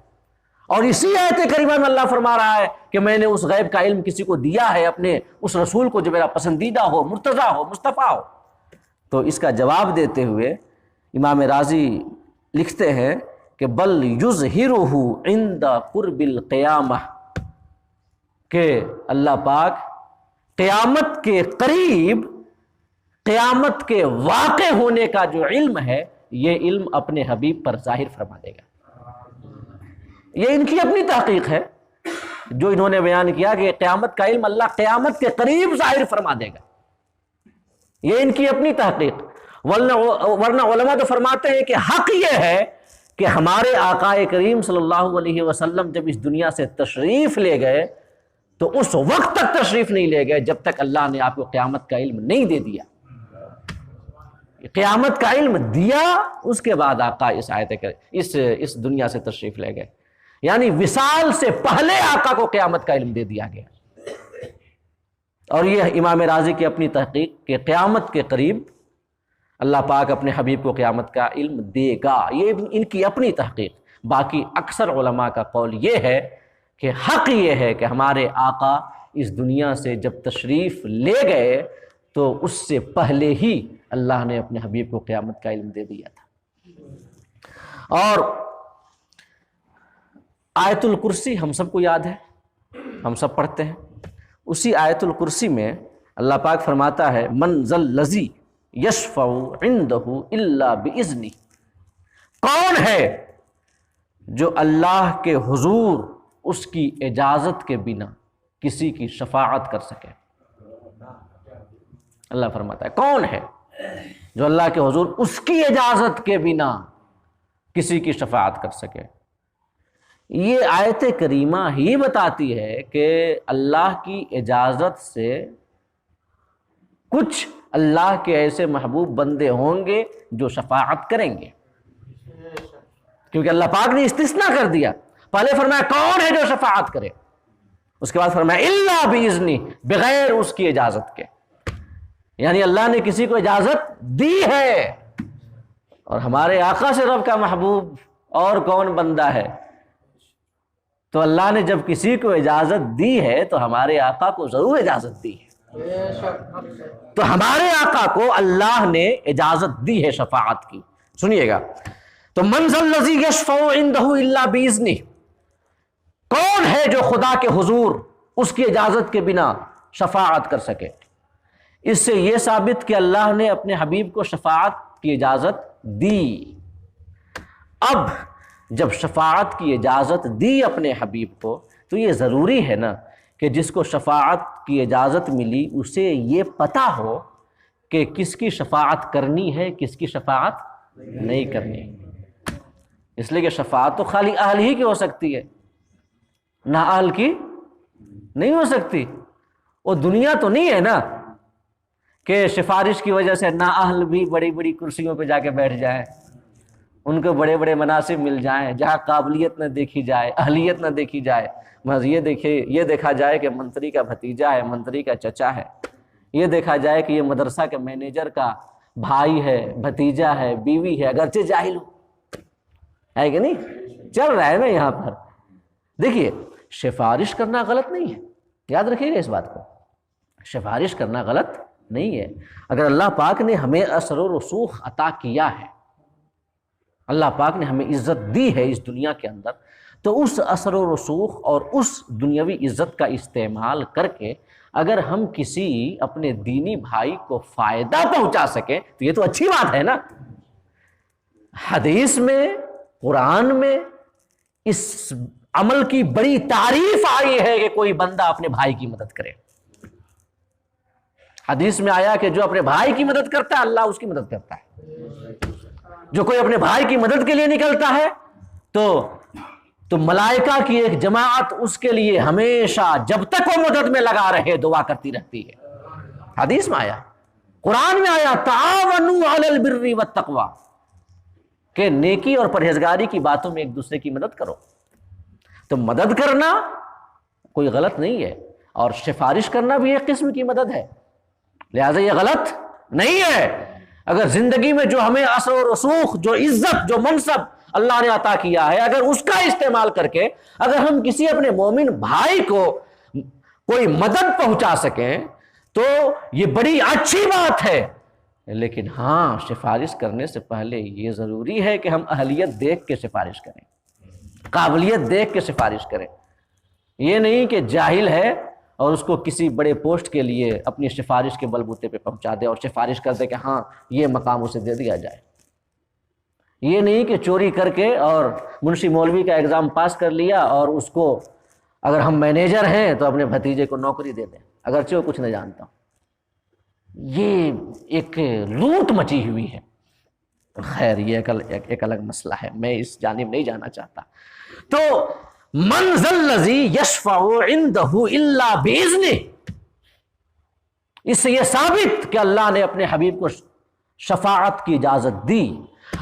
اور اسی آیت کریمہ میں اللہ فرما رہا ہے کہ میں نے اس غیب کا علم کسی کو دیا ہے، اپنے اس رسول کو جو میرا پسندیدہ ہو، مرتضی ہو، مصطفیٰ ہو۔ تو اس کا جواب دیتے ہوئے امام رازی لکھتے ہیں کہ بل یظہرہ عند قرب القیامہ، کہ اللہ پاک قیامت کے قریب، قیامت کے واقع ہونے کا جو علم ہے، یہ علم اپنے حبیب پر ظاہر فرما دے گا۔ یہ ان کی اپنی تحقیق ہے جو انہوں نے بیان کیا کہ قیامت کا علم اللہ قیامت کے قریب ظاہر فرما دے گا، یہ ان کی اپنی تحقیق۔ ورنہ علماء تو فرماتے ہیں کہ حق یہ ہے کہ ہمارے آقا کریم صلی اللہ علیہ وسلم جب اس دنیا سے تشریف لے گئے تو اس وقت تک تشریف نہیں لے گئے جب تک اللہ نے آپ کو قیامت کا علم نہیں دے دیا۔ قیامت کا علم دیا، اس کے بعد آقا اس دنیا سے تشریف لے گئے، یعنی وصال سے پہلے آقا کو قیامت کا علم دے دیا گیا۔ اور یہ امام رازی کی اپنی تحقیق کہ قیامت کے قریب اللہ پاک اپنے حبیب کو قیامت کا علم دے گا، یہ ان کی اپنی تحقیق۔ باقی اکثر علماء کا قول یہ ہے کہ حق یہ ہے کہ ہمارے آقا اس دنیا سے جب تشریف لے گئے تو اس سے پہلے ہی اللہ نے اپنے حبیب کو قیامت کا علم دے دیا تھا۔ اور آیت الکرسی ہم سب کو یاد ہے، ہم سب پڑھتے ہیں۔ اسی آیت الکرسی میں اللہ پاک فرماتا ہے من ذا الذی یشفع عندہ الا باذنہ، کون ہے جو اللہ کے حضور اس کی اجازت کے بنا کسی کی شفاعت کر سکے۔ اللہ فرماتا ہے کون ہے جو اللہ کے حضور اس کی اجازت کے بنا کسی کی شفاعت کر سکے۔ یہ آیت کریمہ ہی بتاتی ہے کہ اللہ کی اجازت سے کچھ اللہ کے ایسے محبوب بندے ہوں گے جو شفاعت کریں گے، کیونکہ اللہ پاک نے استثناء کر دیا۔ پہلے فرمایا کون ہے جو شفاعت کرے، اس کے بعد فرمایا الا باذنہ، بغیر اس کی اجازت کے، یعنی اللہ نے کسی کو اجازت دی ہے۔ اور ہمارے آقا سے رب کا محبوب اور کون بندہ ہے؟ تو اللہ نے جب کسی کو اجازت دی ہے تو ہمارے آقا کو ضرور اجازت دی ہے۔ تو ہمارے آقا کو اللہ نے اجازت دی ہے شفاعت کی۔ سنیے گا، تو من ذا الذی یشفع عندہ الا باذنہ، کون ہے جو خدا کے حضور اس کی اجازت کے بنا شفاعت کر سکے۔ اس سے یہ ثابت کہ اللہ نے اپنے حبیب کو شفاعت کی اجازت دی۔ اب جب شفاعت کی اجازت دی اپنے حبیب کو تو یہ ضروری ہے نا کہ جس کو شفاعت کی اجازت ملی اسے یہ پتہ ہو کہ کس کی شفاعت کرنی ہے، کس کی شفاعت نہیں کرنی۔ اس لیے کہ شفاعت تو خالی اہل ہی کی ہو سکتی ہے، نا اہل کی نہیں ہو سکتی۔ وہ دنیا تو نہیں ہے نا کہ سفارش کی وجہ سے نا اہل بھی بڑی بڑی کرسیوں پہ جا کے بیٹھ جائیں، ان کو بڑے بڑے مناصب مل جائیں، جہاں قابلیت نہ دیکھی جائے، اہلیت نہ دیکھی جائے، بس یہ دیکھا جائے کہ منتری کا بھتیجا ہے، منتری کا چچا ہے، یہ دیکھا جائے کہ یہ مدرسہ کے مینیجر کا بھائی ہے، بھتیجا ہے، بیوی ہے، اگرچہ جاہل ہو، ہے کہ نہیں؟ چل رہا ہے نا یہاں پر۔ دیکھیے سفارش کرنا غلط نہیں ہے، یاد رکھیے گا اس بات کو، سفارش کرنا غلط نہیں ہے۔ اگر اللہ پاک نے ہمیں اثر و رسوخ عطا کیا ہے، اللہ پاک نے ہمیں عزت دی ہے اس دنیا کے اندر، تو اس اثر و رسوخ اور اس دنیاوی عزت کا استعمال کر کے اگر ہم کسی اپنے دینی بھائی کو فائدہ پہنچا سکیں تو یہ تو اچھی بات ہے نا۔ حدیث میں، قرآن میں اس عمل کی بڑی تعریف آئی ہے کہ کوئی بندہ اپنے بھائی کی مدد کرے۔ حدیث میں آیا کہ جو اپنے بھائی کی مدد کرتا ہے اللہ اس کی مدد کرتا ہے۔ جو کوئی اپنے بھائی کی مدد کے لیے نکلتا ہے تو ملائکہ کی ایک جماعت اس کے لیے ہمیشہ جب تک وہ مدد میں لگا رہے دعا کرتی رہتی ہے۔ حدیث میں آیا، قرآن میں آیا تعاونوا علی البر والتقوی، کہ نیکی اور پرہیزگاری کی باتوں میں ایک دوسرے کی مدد کرو۔ تو مدد کرنا کوئی غلط نہیں ہے، اور سفارش کرنا بھی ایک قسم کی مدد ہے، لہٰذا یہ غلط نہیں ہے۔ اگر زندگی میں جو ہمیں اثر و رسوخ، جو عزت، جو منصب اللہ نے عطا کیا ہے، اگر اس کا استعمال کر کے اگر ہم کسی اپنے مومن بھائی کو کوئی مدد پہنچا سکیں تو یہ بڑی اچھی بات ہے۔ لیکن ہاں، سفارش کرنے سے پہلے یہ ضروری ہے کہ ہم اہلیت دیکھ کے سفارش کریں، قابلیت دیکھ کے سفارش کریں۔ یہ نہیں کہ جاہل ہے اور اس کو کسی بڑے پوسٹ کے لیے اپنی سفارش کے بلبوتے پہ پہنچا دے اور سفارش کر دے کہ ہاں یہ مقام اسے دے دیا جائے. یہ نہیں کہ چوری کر کے اور منشی مولوی کا ایگزام پاس کر لیا اور اس کو اگر ہم مینیجر ہیں تو اپنے بھتیجے کو نوکری دے دیں اگرچہ وہ کچھ نہیں جانتا. یہ ایک لوٹ مچی ہوئی ہے. خیر یہ ایک الگ مسئلہ ہے، میں اس جانب نہیں جانا چاہتا. تو من ذا الذی یشفع عندہ الا باذنہ، اس سے یہ ثابت کہ اللہ نے اپنے حبیب کو شفاعت کی اجازت دی.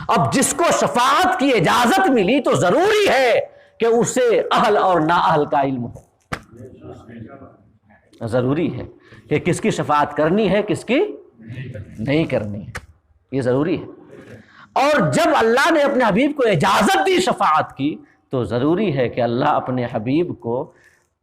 اب جس کو شفاعت کی اجازت ملی تو ضروری ہے کہ اسے اہل اور نااہل کا علم ہو. ضروری ہے کہ کس کی شفاعت کرنی ہے کس کی نہیں کرنی ہے، یہ ضروری ہے. اور جب اللہ نے اپنے حبیب کو اجازت دی شفاعت کی تو ضروری ہے کہ اللہ اپنے حبیب کو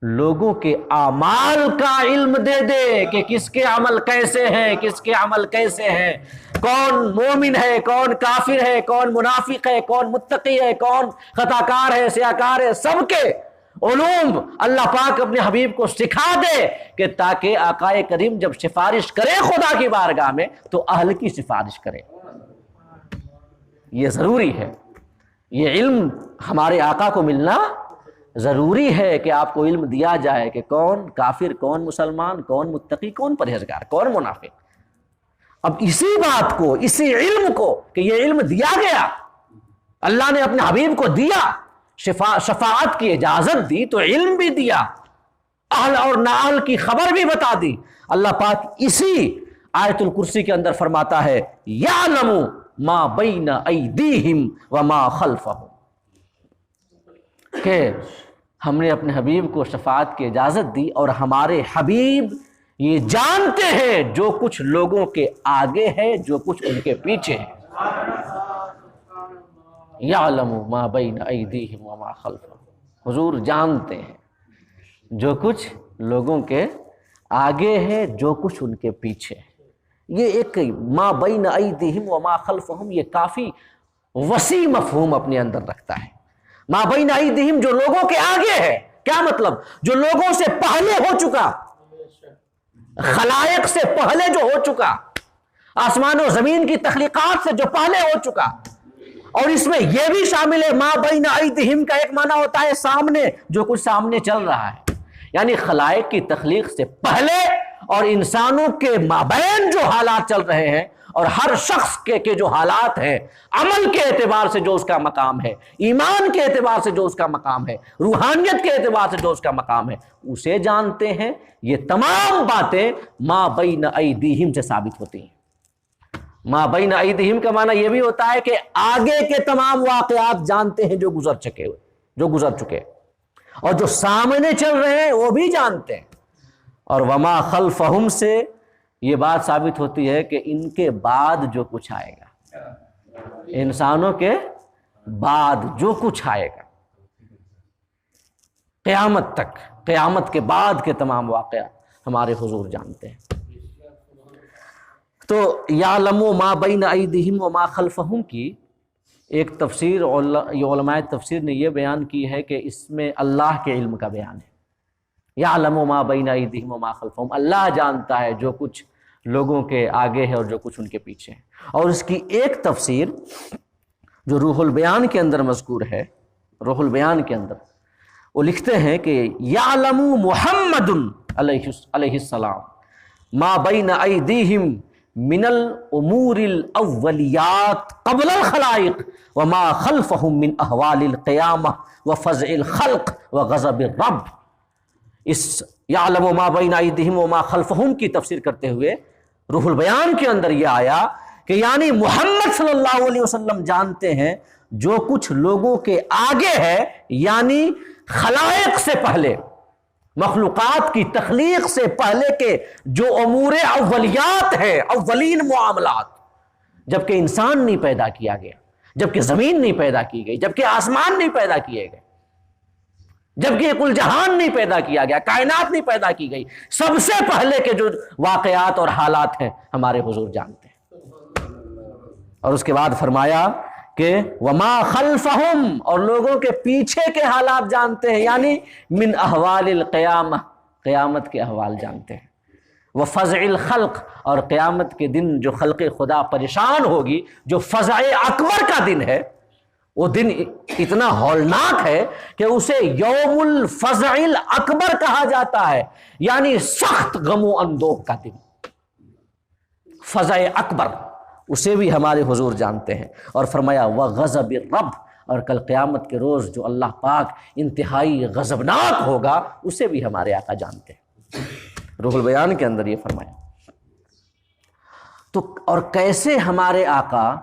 لوگوں کے اعمال کا علم دے دے کہ کس کے عمل کیسے ہیں، کس کے عمل کیسے ہیں، کون مومن ہے، کون کافر ہے، کون منافق ہے، کون متقی ہے، کون خطاکار ہے، سیاکار ہے. سب کے علوم اللہ پاک اپنے حبیب کو سکھا دے کہ تاکہ آقا کریم جب سفارش کرے خدا کی بارگاہ میں تو اہل کی سفارش کرے. یہ ضروری ہے، یہ علم ہمارے آقا کو ملنا ضروری ہے کہ آپ کو علم دیا جائے کہ کون کافر، کون مسلمان، کون متقی، کون پرہیزگار، کون منافق. اب اسی بات کو، اسی علم کو کہ یہ علم دیا گیا، اللہ نے اپنے حبیب کو دیا، شفاعت کی اجازت دی تو علم بھی دیا، اہل اور نااہل کی خبر بھی بتا دی. اللہ پاک اسی آیت الکرسی کے اندر فرماتا ہے یعلم ما بین ایدیہم وما خلفہم، کہ ہم نے اپنے حبیب کو شفاعت کی اجازت دی اور ہمارے حبیب یہ جانتے ہیں جو کچھ لوگوں کے آگے ہے، جو کچھ ان کے پیچھے ہے. یعلم ما بین ایدیہم وما خلفہم، حضور جانتے ہیں جو کچھ لوگوں کے آگے ہے، جو کچھ ان کے پیچھے ہے. یہ ایک ما بین ایدیہم وما خلفہم یہ کافی وسیع مفہوم اپنے اندر رکھتا ہے. ما بین ایدیہم جو لوگوں کے آگے ہے، کیا مطلب؟ جو لوگوں سے پہلے ہو چکا، خلائق سے پہلے جو ہو چکا، آسمان و زمین کی تخلیقات سے جو پہلے ہو چکا. اور اس میں یہ بھی شامل ہے ما بین ایدیہم کا ایک معنی ہوتا ہے سامنے، جو کچھ سامنے چل رہا ہے، یعنی خلائق کی تخلیق سے پہلے اور انسانوں کے مابین جو حالات چل رہے ہیں اور ہر شخص کے جو حالات ہیں، عمل کے اعتبار سے جو اس کا مقام ہے، ایمان کے اعتبار سے جو اس کا مقام ہے، روحانیت کے اعتبار سے جو اس کا مقام ہے، اسے جانتے ہیں. یہ تمام باتیں ما بین ایدیہم سے ثابت ہوتی ہیں. ما بین ایدیہم کا معنی یہ بھی ہوتا ہے کہ آگے کے تمام واقعات جانتے ہیں جو گزر چکے، اور جو سامنے چل رہے ہیں وہ بھی جانتے ہیں. اور وما خلفہم سے یہ بات ثابت ہوتی ہے کہ ان کے بعد جو کچھ آئے گا، انسانوں کے بعد جو کچھ آئے گا قیامت تک، قیامت کے بعد کے تمام واقعات ہمارے حضور جانتے ہیں. تو یعلم ما بین ایدیہم وما خلفہم کی ایک تفسیر علماء تفسیر نے یہ بیان کی ہے کہ اس میں اللہ کے علم کا بیان ہے. یعلم ما بین ایدیہم وما خلفہم، اللہ جانتا ہے جو کچھ لوگوں کے آگے ہے اور جو کچھ ان کے پیچھے ہے. اور اس کی ایک تفسیر جو روح البیان کے اندر مذکور ہے، روح البیان کے اندر وہ لکھتے ہیں کہ یعلم محمد علیہ السلام ما بین ایدیہم من الامور الاولیات قبل الخلائق وما خلفهم من احوال القیامہ وفزع الخلق وغضب الرب. اس یعلم ما بین ایدیہم وما خلفہم کی تفسیر کرتے ہوئے روح البیان کے اندر یہ آیا کہ یعنی محمد صلی اللہ علیہ وسلم جانتے ہیں جو کچھ لوگوں کے آگے ہے، یعنی خلائق سے پہلے، مخلوقات کی تخلیق سے پہلے کے جو امور اولیات ہیں، اولین معاملات، جبکہ انسان نہیں پیدا کیا گیا، جبکہ زمین نہیں پیدا کی گئی، جبکہ آسمان نہیں پیدا کیے گئے، جبکہ کل جہان نہیں پیدا کیا گیا، کائنات نہیں پیدا کی گئی، سب سے پہلے کے جو واقعات اور حالات ہیں ہمارے حضور جانتے ہیں. اور اس کے بعد فرمایا کہ وما خلفہم، اور لوگوں کے پیچھے کے حالات جانتے ہیں، یعنی من احوال القیامہ، قیامت کے احوال جانتے ہیں، وفزع الخلق، اور قیامت کے دن جو خلق خدا پریشان ہوگی، جو فزع اکبر کا دن ہے، وہ دن اتنا ہولناک ہے کہ اسے یوم الفزع الاکبر کہا جاتا ہے، یعنی سخت غم و اندوہ کا دن، فزع اکبر، اسے بھی ہمارے حضور جانتے ہیں۔ اور فرمایا وغضب الرب، اور کل قیامت کے روز جو اللہ پاک انتہائی غضبناک ہوگا اسے بھی ہمارے آقا جانتے ہیں۔ روح البیان کے اندر یہ فرمایا۔ تو اور کیسے ہمارے آقا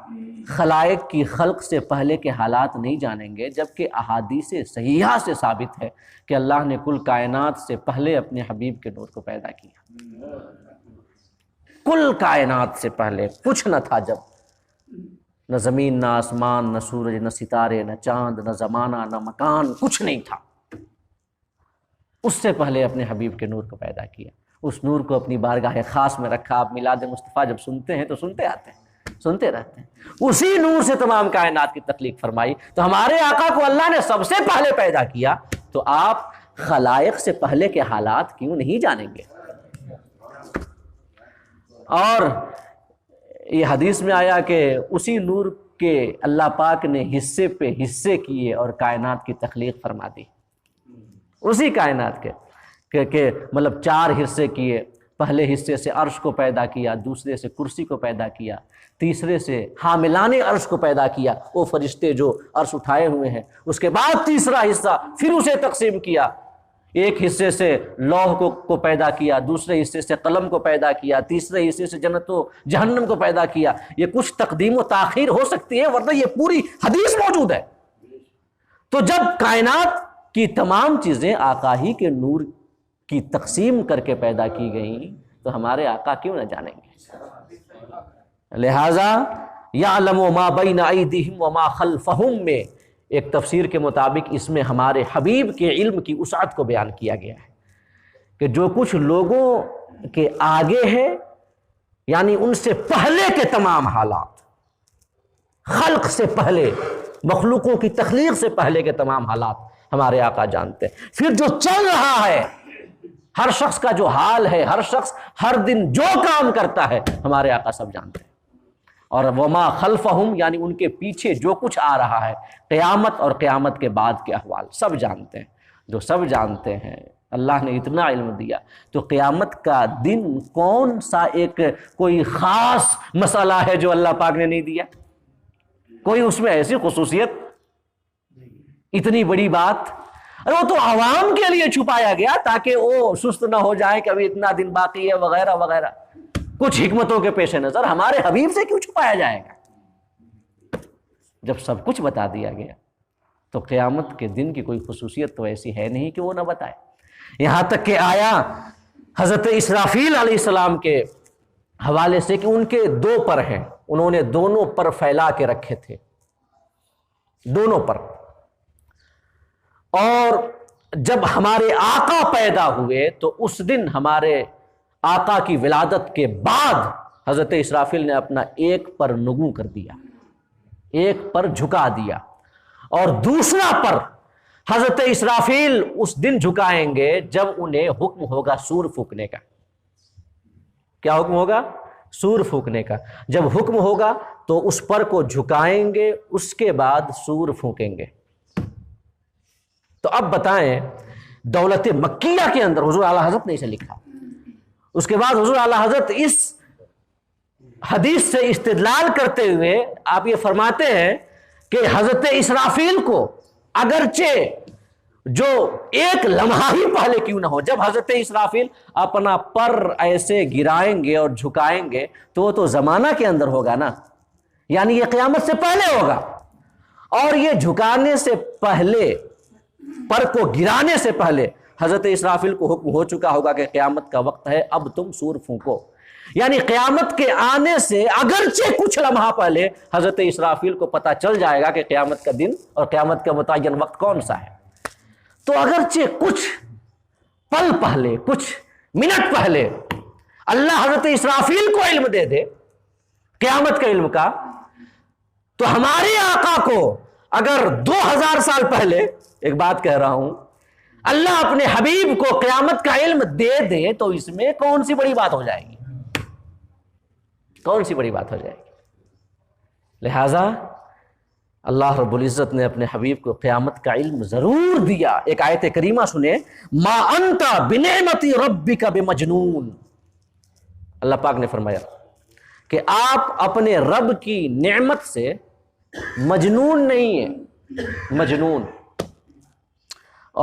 خلائق کی خلق سے پہلے کے حالات نہیں جانیں گے، جبکہ احادیث صحیحہ سے ثابت ہے کہ اللہ نے کل کائنات سے پہلے اپنے حبیب کے نور کو پیدا کیا۔ کل کائنات سے پہلے کچھ نہ تھا، جب نہ زمین، نہ آسمان، نہ سورج، نہ ستارے، نہ چاند، نہ زمانہ، نہ مکان، کچھ نہیں تھا، اس سے پہلے اپنے حبیب کے نور کو پیدا کیا، اس نور کو اپنی بارگاہ خاص میں رکھا۔ آپ میلاد مصطفیٰ جب سنتے ہیں تو سنتے آتے ہیں، سنتے رہتے ہیں، اسی نور سے تمام کائنات کی تخلیق فرمائی۔ تو ہمارے آقا کو اللہ نے سب سے پہلے پیدا کیا، تو آپ خلائق سے پہلے کے حالات کیوں نہیں جانیں گے؟ اور یہ حدیث میں آیا کہ اسی نور کے اللہ پاک نے حصے پہ حصے کیے اور کائنات کی تخلیق فرما دی، اسی کائنات کے کہ مطلب 4 حصے کیے۔ پہلے حصے سے عرش کو پیدا کیا، دوسرے سے کرسی کو پیدا کیا، تیسرے سے حاملان عرش کو پیدا کیا، وہ فرشتے جو عرش اٹھائے ہوئے ہیں، اس کے بعد تیسرا حصہ پھر اسے تقسیم کیا، ایک حصے سے لوح کو پیدا کیا، دوسرے حصے سے قلم کو پیدا کیا، تیسرے حصے سے جنت و جہنم کو پیدا کیا۔ یہ کچھ تقدیم و تاخیر ہو سکتی ہے، ورنہ یہ پوری حدیث موجود ہے۔ تو جب کائنات کی تمام چیزیں آقا ہی کے نور کی تقسیم کر کے پیدا کی گئیں، تو ہمارے آقا کیوں نہ جانیں گے؟ لہذا یعلم ما بین ایدیہم وما خلفہم میں ایک تفسیر کے مطابق اس میں ہمارے حبیب کے علم کی وسعت کو بیان کیا گیا ہے کہ جو کچھ لوگوں کے آگے ہے، یعنی ان سے پہلے کے تمام حالات، خلق سے پہلے، مخلوقوں کی تخلیق سے پہلے کے تمام حالات ہمارے آقا جانتے ہیں۔ پھر جو چل رہا ہے، ہر شخص کا جو حال ہے، ہر شخص ہر دن جو کام کرتا ہے، ہمارے آقا سب جانتے ہیں۔ اور وما خلفہم، یعنی ان کے پیچھے جو کچھ آ رہا ہے، قیامت اور قیامت کے بعد کے احوال سب جانتے ہیں۔ جو سب جانتے ہیں، اللہ نے اتنا علم دیا، تو قیامت کا دن کون سا ایک کوئی خاص مسئلہ ہے جو اللہ پاک نے نہیں دیا؟ کوئی اس میں ایسی خصوصیت، اتنی بڑی بات؟ وہ تو عوام کے لیے چھپایا گیا تاکہ وہ سست نہ ہو جائیں کہ ابھی اتنا دن باقی ہے وغیرہ وغیرہ، کچھ حکمتوں کے پیش نظر۔ ہمارے حبیب سے کیوں چھپایا جائے گا؟ جب سب کچھ بتا دیا گیا تو قیامت کے دن کی کوئی خصوصیت تو ایسی ہے نہیں کہ وہ نہ بتائے۔ یہاں تک کہ آیا حضرت اسرافیل علیہ السلام کے حوالے سے کہ ان کے 2 پر ہیں، انہوں نے دونوں پر پھیلا کے رکھے تھے، دونوں پر۔ اور جب ہمارے آقا پیدا ہوئے تو اس دن ہمارے آقا کی ولادت کے بعد حضرت اسرافیل نے اپنا ایک پر نگوں کر دیا، ایک پر جھکا دیا، اور دوسرا پر حضرت اسرافیل اس دن جھکائیں گے جب انہیں حکم ہوگا سور پھونکنے کا۔ کیا حکم ہوگا؟ سور پھونکنے کا۔ جب حکم ہوگا تو اس پر کو جھکائیں گے، اس کے بعد سور پھونکیں گے۔ تو اب بتائیں، دولت مکیہ کے اندر حضور اعلیٰ حضرت نے اسے لکھا، اس کے بعد حضور اعلیٰ حضرت اس حدیث سے استدلال کرتے ہوئے آپ یہ فرماتے ہیں کہ حضرت اسرافیل کو اگرچہ جو ایک لمحہ ہی پہلے کیوں نہ ہو، جب حضرت اسرافیل اپنا پر ایسے گرائیں گے اور جھکائیں گے تو وہ تو زمانہ کے اندر ہوگا نا، یعنی یہ قیامت سے پہلے ہوگا، اور یہ جھکانے سے پہلے، پر کو گرانے سے پہلے حضرت اسرافیل کو حکم ہو چکا ہوگا کہ قیامت کا وقت ہے، اب تم سور پھونکو۔ یعنی قیامت کے آنے سے اگرچہ کچھ لمحہ پہلے حضرت اسرافیل کو پتہ چل جائے گا کہ قیامت کا دن اور قیامت کا متعین وقت کون سا ہے۔ تو اگرچہ کچھ پل پہلے، کچھ منٹ پہلے اللہ حضرت اسرافیل کو علم دے دے قیامت کے علم کا، تو ہمارے آقا کو اگر 2000 سال پہلے، ایک بات کہہ رہا ہوں، اللہ اپنے حبیب کو قیامت کا علم دے دے تو اس میں کون سی بڑی بات ہو جائے گی؟ کون سی بڑی بات ہو جائے گی؟ لہذا اللہ رب العزت نے اپنے حبیب کو قیامت کا علم ضرور دیا۔ ایک آیت کریمہ سنیں، ما انت بنعمت ربک بمجنون۔ اللہ پاک نے فرمایا کہ آپ اپنے رب کی نعمت سے مجنون نہیں ہیں، مجنون۔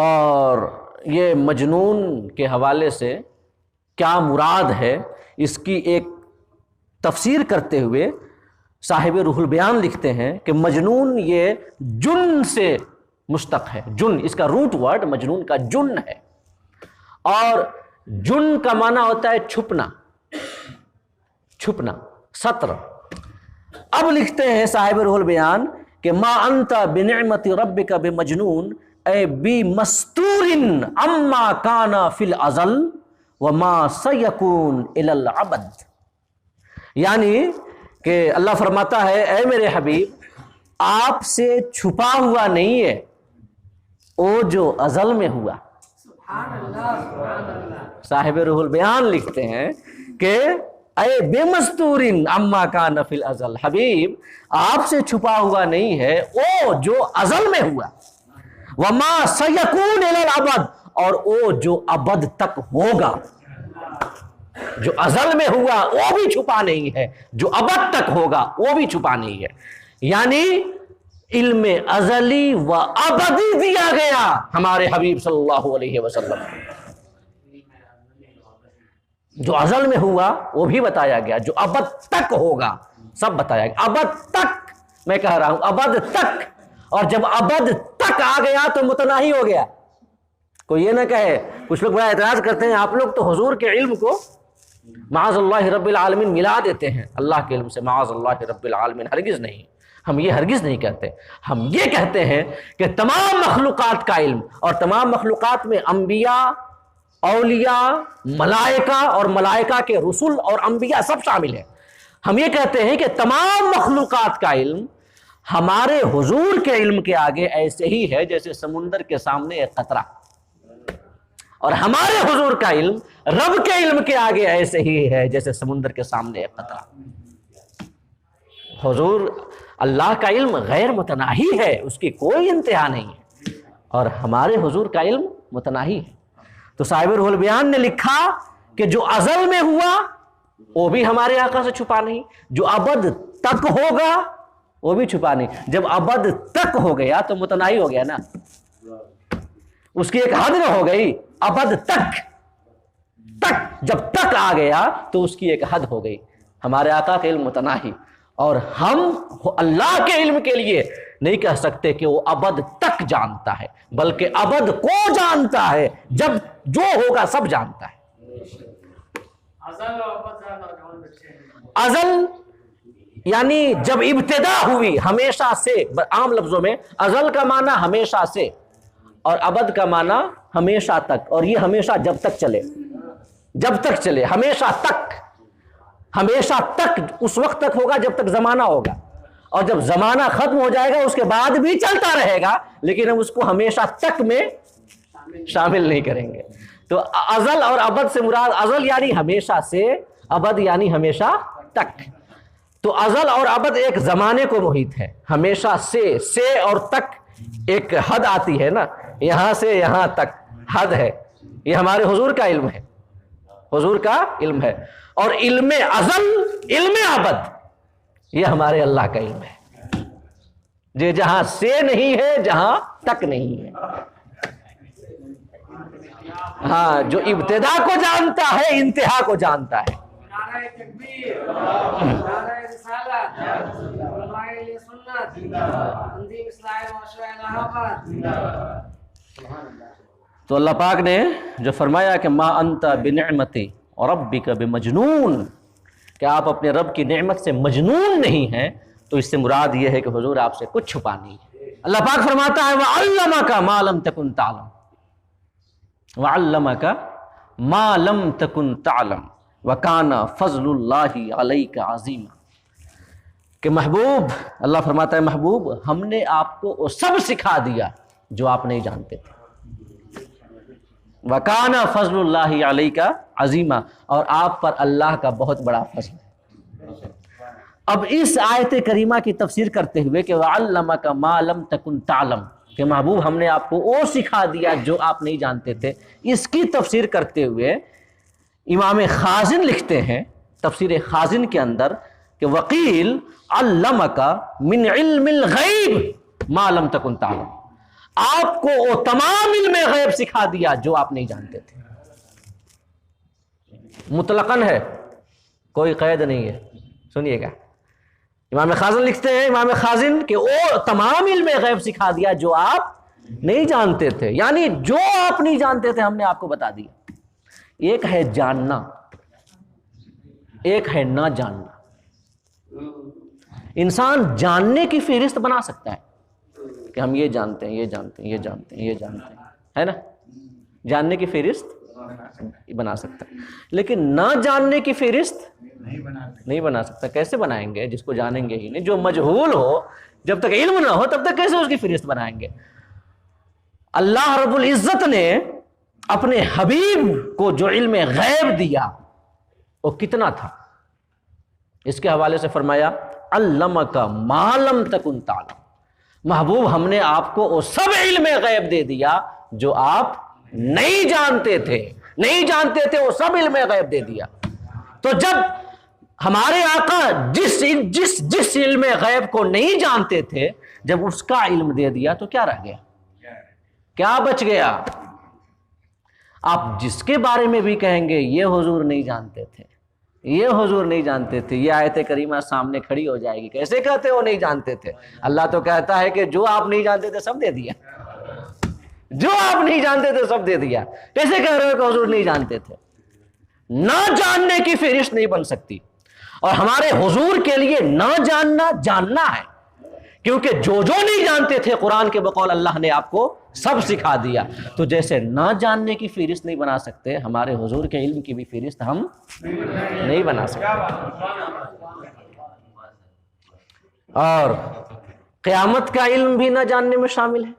اور یہ مجنون کے حوالے سے کیا مراد ہے، اس کی ایک تفسیر کرتے ہوئے صاحب روح البیان لکھتے ہیں کہ مجنون یہ جن سے مشتق ہے۔ جن، اس کا روٹ ورڈ مجنون کا جن ہے، اور جن کا معنی ہوتا ہے چھپنا، چھپنا، ستر۔ اب لکھتے ہیں صاحب روح البیان کہ ما انت بنعمت ربک بمجنون، اے بمستور اما کان فی الازل وما سیکون الی الابد۔ یعنی کہ اللہ فرماتا ہے اے میرے حبیب، آپ سے چھپا ہوا نہیں ہے وہ جو ازل میں ہوا۔
سبحان اللہ، سبحان اللہ۔
صاحب روح البیان لکھتے ہیں کہ اے بے مستورن اما کان فی الازل، حبیب آپ سے چھپا ہوا نہیں ہے وہ جو ازل میں ہوا، وما سیکون الی الابد، اور وہ جو ابد تک ہوگا۔ جو ازل میں ہوا وہ بھی چھپا نہیں ہے، جو ابد تک ہوگا وہ بھی چھپا نہیں ہے۔ یعنی علم ازلی و ابدی دیا گیا ہمارے حبیب صلی اللہ علیہ وسلم۔ جو ازل میں ہوا وہ بھی بتایا گیا، جو ابد تک ہوگا سب بتایا گیا۔ ابد تک، میں کہہ رہا ہوں ابد تک، اور جب ابد تک آ گیا تو متناہی ہو گیا۔ کوئی یہ نہ کہے، کچھ لوگ بڑا اعتراض کرتے ہیں آپ لوگ تو حضور کے علم کو معاذ اللہ رب العالمین ملا دیتے ہیں اللہ کے علم سے۔ معاذ اللہ رب العالمین، ہرگز نہیں، ہم یہ ہرگز نہیں کہتے۔ ہم یہ کہتے ہیں کہ تمام مخلوقات کا علم، اور تمام مخلوقات میں انبیاء، اولیاء، ملائکہ، اور ملائکہ کے رسول اور انبیاء سب شامل ہیں۔ ہم یہ کہتے ہیں کہ تمام مخلوقات کا علم ہمارے حضور کے علم کے آگے ایسے ہی ہے جیسے سمندر کے سامنے ایک قطرہ، اور ہمارے حضور کا علم رب کے علم کے آگے ایسے ہی ہے جیسے سمندر کے سامنے ایک قطرہ۔ حضور اللہ کا علم غیر متناہی ہے، اس کی کوئی انتہا نہیں ہے، اور ہمارے حضور کا علم متناہی ہے۔ تو صاحب روح البیان نے لکھا کہ جو ازل میں ہوا وہ بھی ہمارے آقا سے چھپا نہیں، جو ابد تک ہوگا وہ بھی چھپا نہیں۔ جب ابد تک ہو گیا تو متناہی ہو گیا نا، اس کی ایک حد نہ ہو گئی۔ ابد تک، تک جب تک آ گیا تو اس کی ایک حد ہو گئی۔ ہمارے آقا کا علم متناہی، اور ہم اللہ کے علم کے لیے نہیں کہہ سکتے کہ وہ ابد تک جانتا ہے، بلکہ ابد کو جانتا ہے، جب جو ہوگا سب جانتا ہے۔ ازل یعنی جب ابتدا ہوئی، ہمیشہ سے، عام لفظوں میں ازل کا معنی ہمیشہ سے، اور ابد کا معنی ہمیشہ تک، اور یہ ہمیشہ جب تک چلے، جب تک چلے، ہمیشہ تک۔ ہمیشہ تک اس وقت تک ہوگا جب تک زمانہ ہوگا، اور جب زمانہ ختم ہو جائے گا اس کے بعد بھی چلتا رہے گا، لیکن ہم اس کو ہمیشہ تک میں شامل نہیں کریں گے۔ تو ازل اور ابد سے مراد ازل یعنی ہمیشہ سے، ابد یعنی ہمیشہ تک۔ تو ازل اور ابد ایک زمانے کو محیط ہے، ہمیشہ سے اور تک ایک حد آتی ہے نا، یہاں سے یہاں تک حد ہے۔ یہ ہمارے حضور کا علم ہے، حضور کا علم ہے۔ اور علم ازل، علم ابد، یہ ہمارے اللہ کا علم ہے، یہ جہاں سے نہیں ہے، جہاں تک نہیں ہے۔ ہاں، جو ابتدا کو جانتا ہے انتہا کو جانتا ہے۔
نعرہ تکبیر، نعرہ رسالت، علماء اہل سنت، تنظیم اصلاح معاشرہ الہ آباد۔
تو اللہ پاک نے جو فرمایا کہ ما انت بنعمت ربک بمجنون، کہ آپ اپنے رب کی نعمت سے مجنون نہیں ہیں، تو اس سے مراد یہ ہے کہ حضور آپ سے کچھ چھپا نہیں ہے۔ اللہ پاک فرماتا ہے وَعَلَّمَكَ مَا لَمْ تَكُنْ تَعْلَمْ، وَعَلَّمَكَ مَا لَمْ تَكُنْ تَعْلَمْ وَكَانَ فَضْلُ اللَّهِ عَلَيْكَ عَظِيمًا، کہ محبوب، اللہ فرماتا ہے محبوب ہم نے آپ کو وہ سب سکھا دیا جو آپ نہیں جانتے تھے۔ وَكَانَ فَضْلُ اللَّهِ عَلَيْكَ عَظِيمًا، اور آپ پر اللہ کا بہت بڑا فضل ہے۔ اب اس آیت کریمہ کی تفسیر کرتے ہوئے کہ وَعَلَّمَكَ مَا لَمْ تَكُنْ تَعْلَمْ، کہ محبوب ہم نے آپ کو وہ سکھا دیا جو آپ نہیں جانتے تھے، اس کی تفسیر کرتے ہوئے امام خازن لکھتے ہیں تفسیر خازن کے اندر کہ وقیل علمک من علم الغیب ما لم تکن تعلم، آپ کو وہ تمام علم غیب سکھا دیا جو آپ نہیں جانتے تھے۔ مطلقاً ہے، کوئی قید نہیں ہے، سنیے گا۔ امام خازن لکھتے ہیں، امام خازن کہ وہ تمام علم غیب سکھا دیا جو آپ نہیں جانتے تھے، یعنی جو آپ نہیں جانتے تھے ہم نے آپ کو بتا دیا۔ ایک ہے جاننا، ایک ہے نہ جاننا۔ انسان جاننے کی فہرست بنا سکتا ہے کہ ہم یہ جانتے ہیں، یہ جانتے ہیں، یہ جانتے ہیں، یہ جانتے ہیں، ہے نا، جاننے کی فہرست بنا سکتا ہے، لیکن نہ جاننے کی فہرست نہیں بنا سکتا۔ کیسے بنائیں گے جس کو جانیں گے ہی نہیں؟ جو مجہول ہو، جب تک علم نہ ہو تب تک کیسے اس کی فہرست بنائیں گے؟ اللہ رب العزت نے اپنے حبیب کو جو علم غیب دیا وہ کتنا تھا؟ اس کے حوالے سے فرمایا علمک ما لم تکن تعلم، محبوب ہم نے آپ کو وہ سب علم غیب دے دیا جو آپ نہیں جانتے تھے، نہیں جانتے تھے وہ سب علم غیب دے دیا۔ تو جب ہمارے آقا جس علم غیب کو نہیں جانتے تھے، جب اس کا علم دے دیا تو کیا رہ گیا؟ کیا بچ گیا؟ آپ جس کے بارے میں بھی کہیں گے یہ حضور نہیں جانتے تھے، یہ حضور نہیں جانتے تھے، یہ آیت کریمہ سامنے کھڑی ہو جائے گی، کیسے کہتے وہ نہیں جانتے تھے؟ اللہ تو کہتا ہے کہ جو آپ نہیں جانتے تھے سب دے دیا، جو آپ نہیں جانتے تھے سب دے دیا۔ کیسے کہہ رہے ہو کہ حضور نہیں جانتے تھے؟ نہ جاننے کی فہرست نہیں بن سکتی، اور ہمارے حضور کے لیے نہ جاننا جاننا ہے، کیونکہ جو نہیں جانتے تھے قرآن کے بقول اللہ نے آپ کو سب سکھا دیا۔ تو جیسے نہ جاننے کی فہرست نہیں بنا سکتے، ہمارے حضور کے علم کی بھی فہرست ہم نہیں بنا سکتے۔ اور قیامت کا علم بھی نہ جاننے میں شامل ہے۔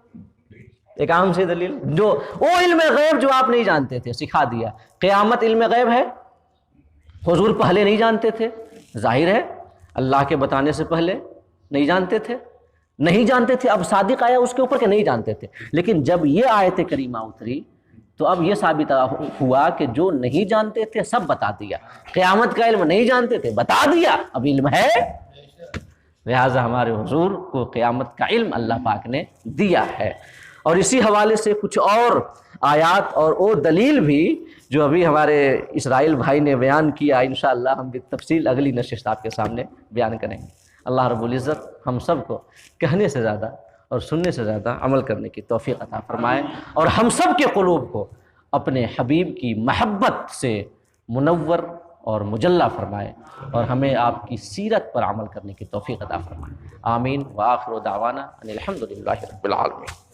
ایک عام سی دلیل، جو وہ علم غیب جو آپ نہیں جانتے تھے سکھا دیا۔ قیامت علم غیب ہے، حضور پہلے نہیں جانتے تھے، ظاہر ہے اللہ کے بتانے سے پہلے نہیں جانتے تھے، نہیں جانتے تھے، اب صادق آیا اس کے اوپر کہ نہیں جانتے تھے۔ لیکن جب یہ آیت کریمہ اتری تو اب یہ ثابت ہوا کہ جو نہیں جانتے تھے سب بتا دیا۔ قیامت کا علم نہیں جانتے تھے، بتا دیا، اب علم ہے۔ لہٰذا ہمارے حضور کو قیامت کا علم اللہ پاک نے دیا ہے۔ اور اسی حوالے سے کچھ اور آیات اور وہ دلیل بھی جو ابھی ہمارے اسرائیل بھائی نے بیان کیا، انشاءاللہ ہم بالتفصیل اگلی نشست آپ کے سامنے بیان کریں گے۔ اللہ رب العزت ہم سب کو کہنے سے زیادہ اور سننے سے زیادہ عمل کرنے کی توفیق عطا فرمائے، اور ہم سب کے قلوب کو اپنے حبیب کی محبت سے منور اور مجلہ فرمائے، اور ہمیں آپ کی سیرت پر عمل کرنے کی توفیق عطا فرمائے۔ آمین۔ وآخر دعوانا ان الحمد للہ رب العالمین۔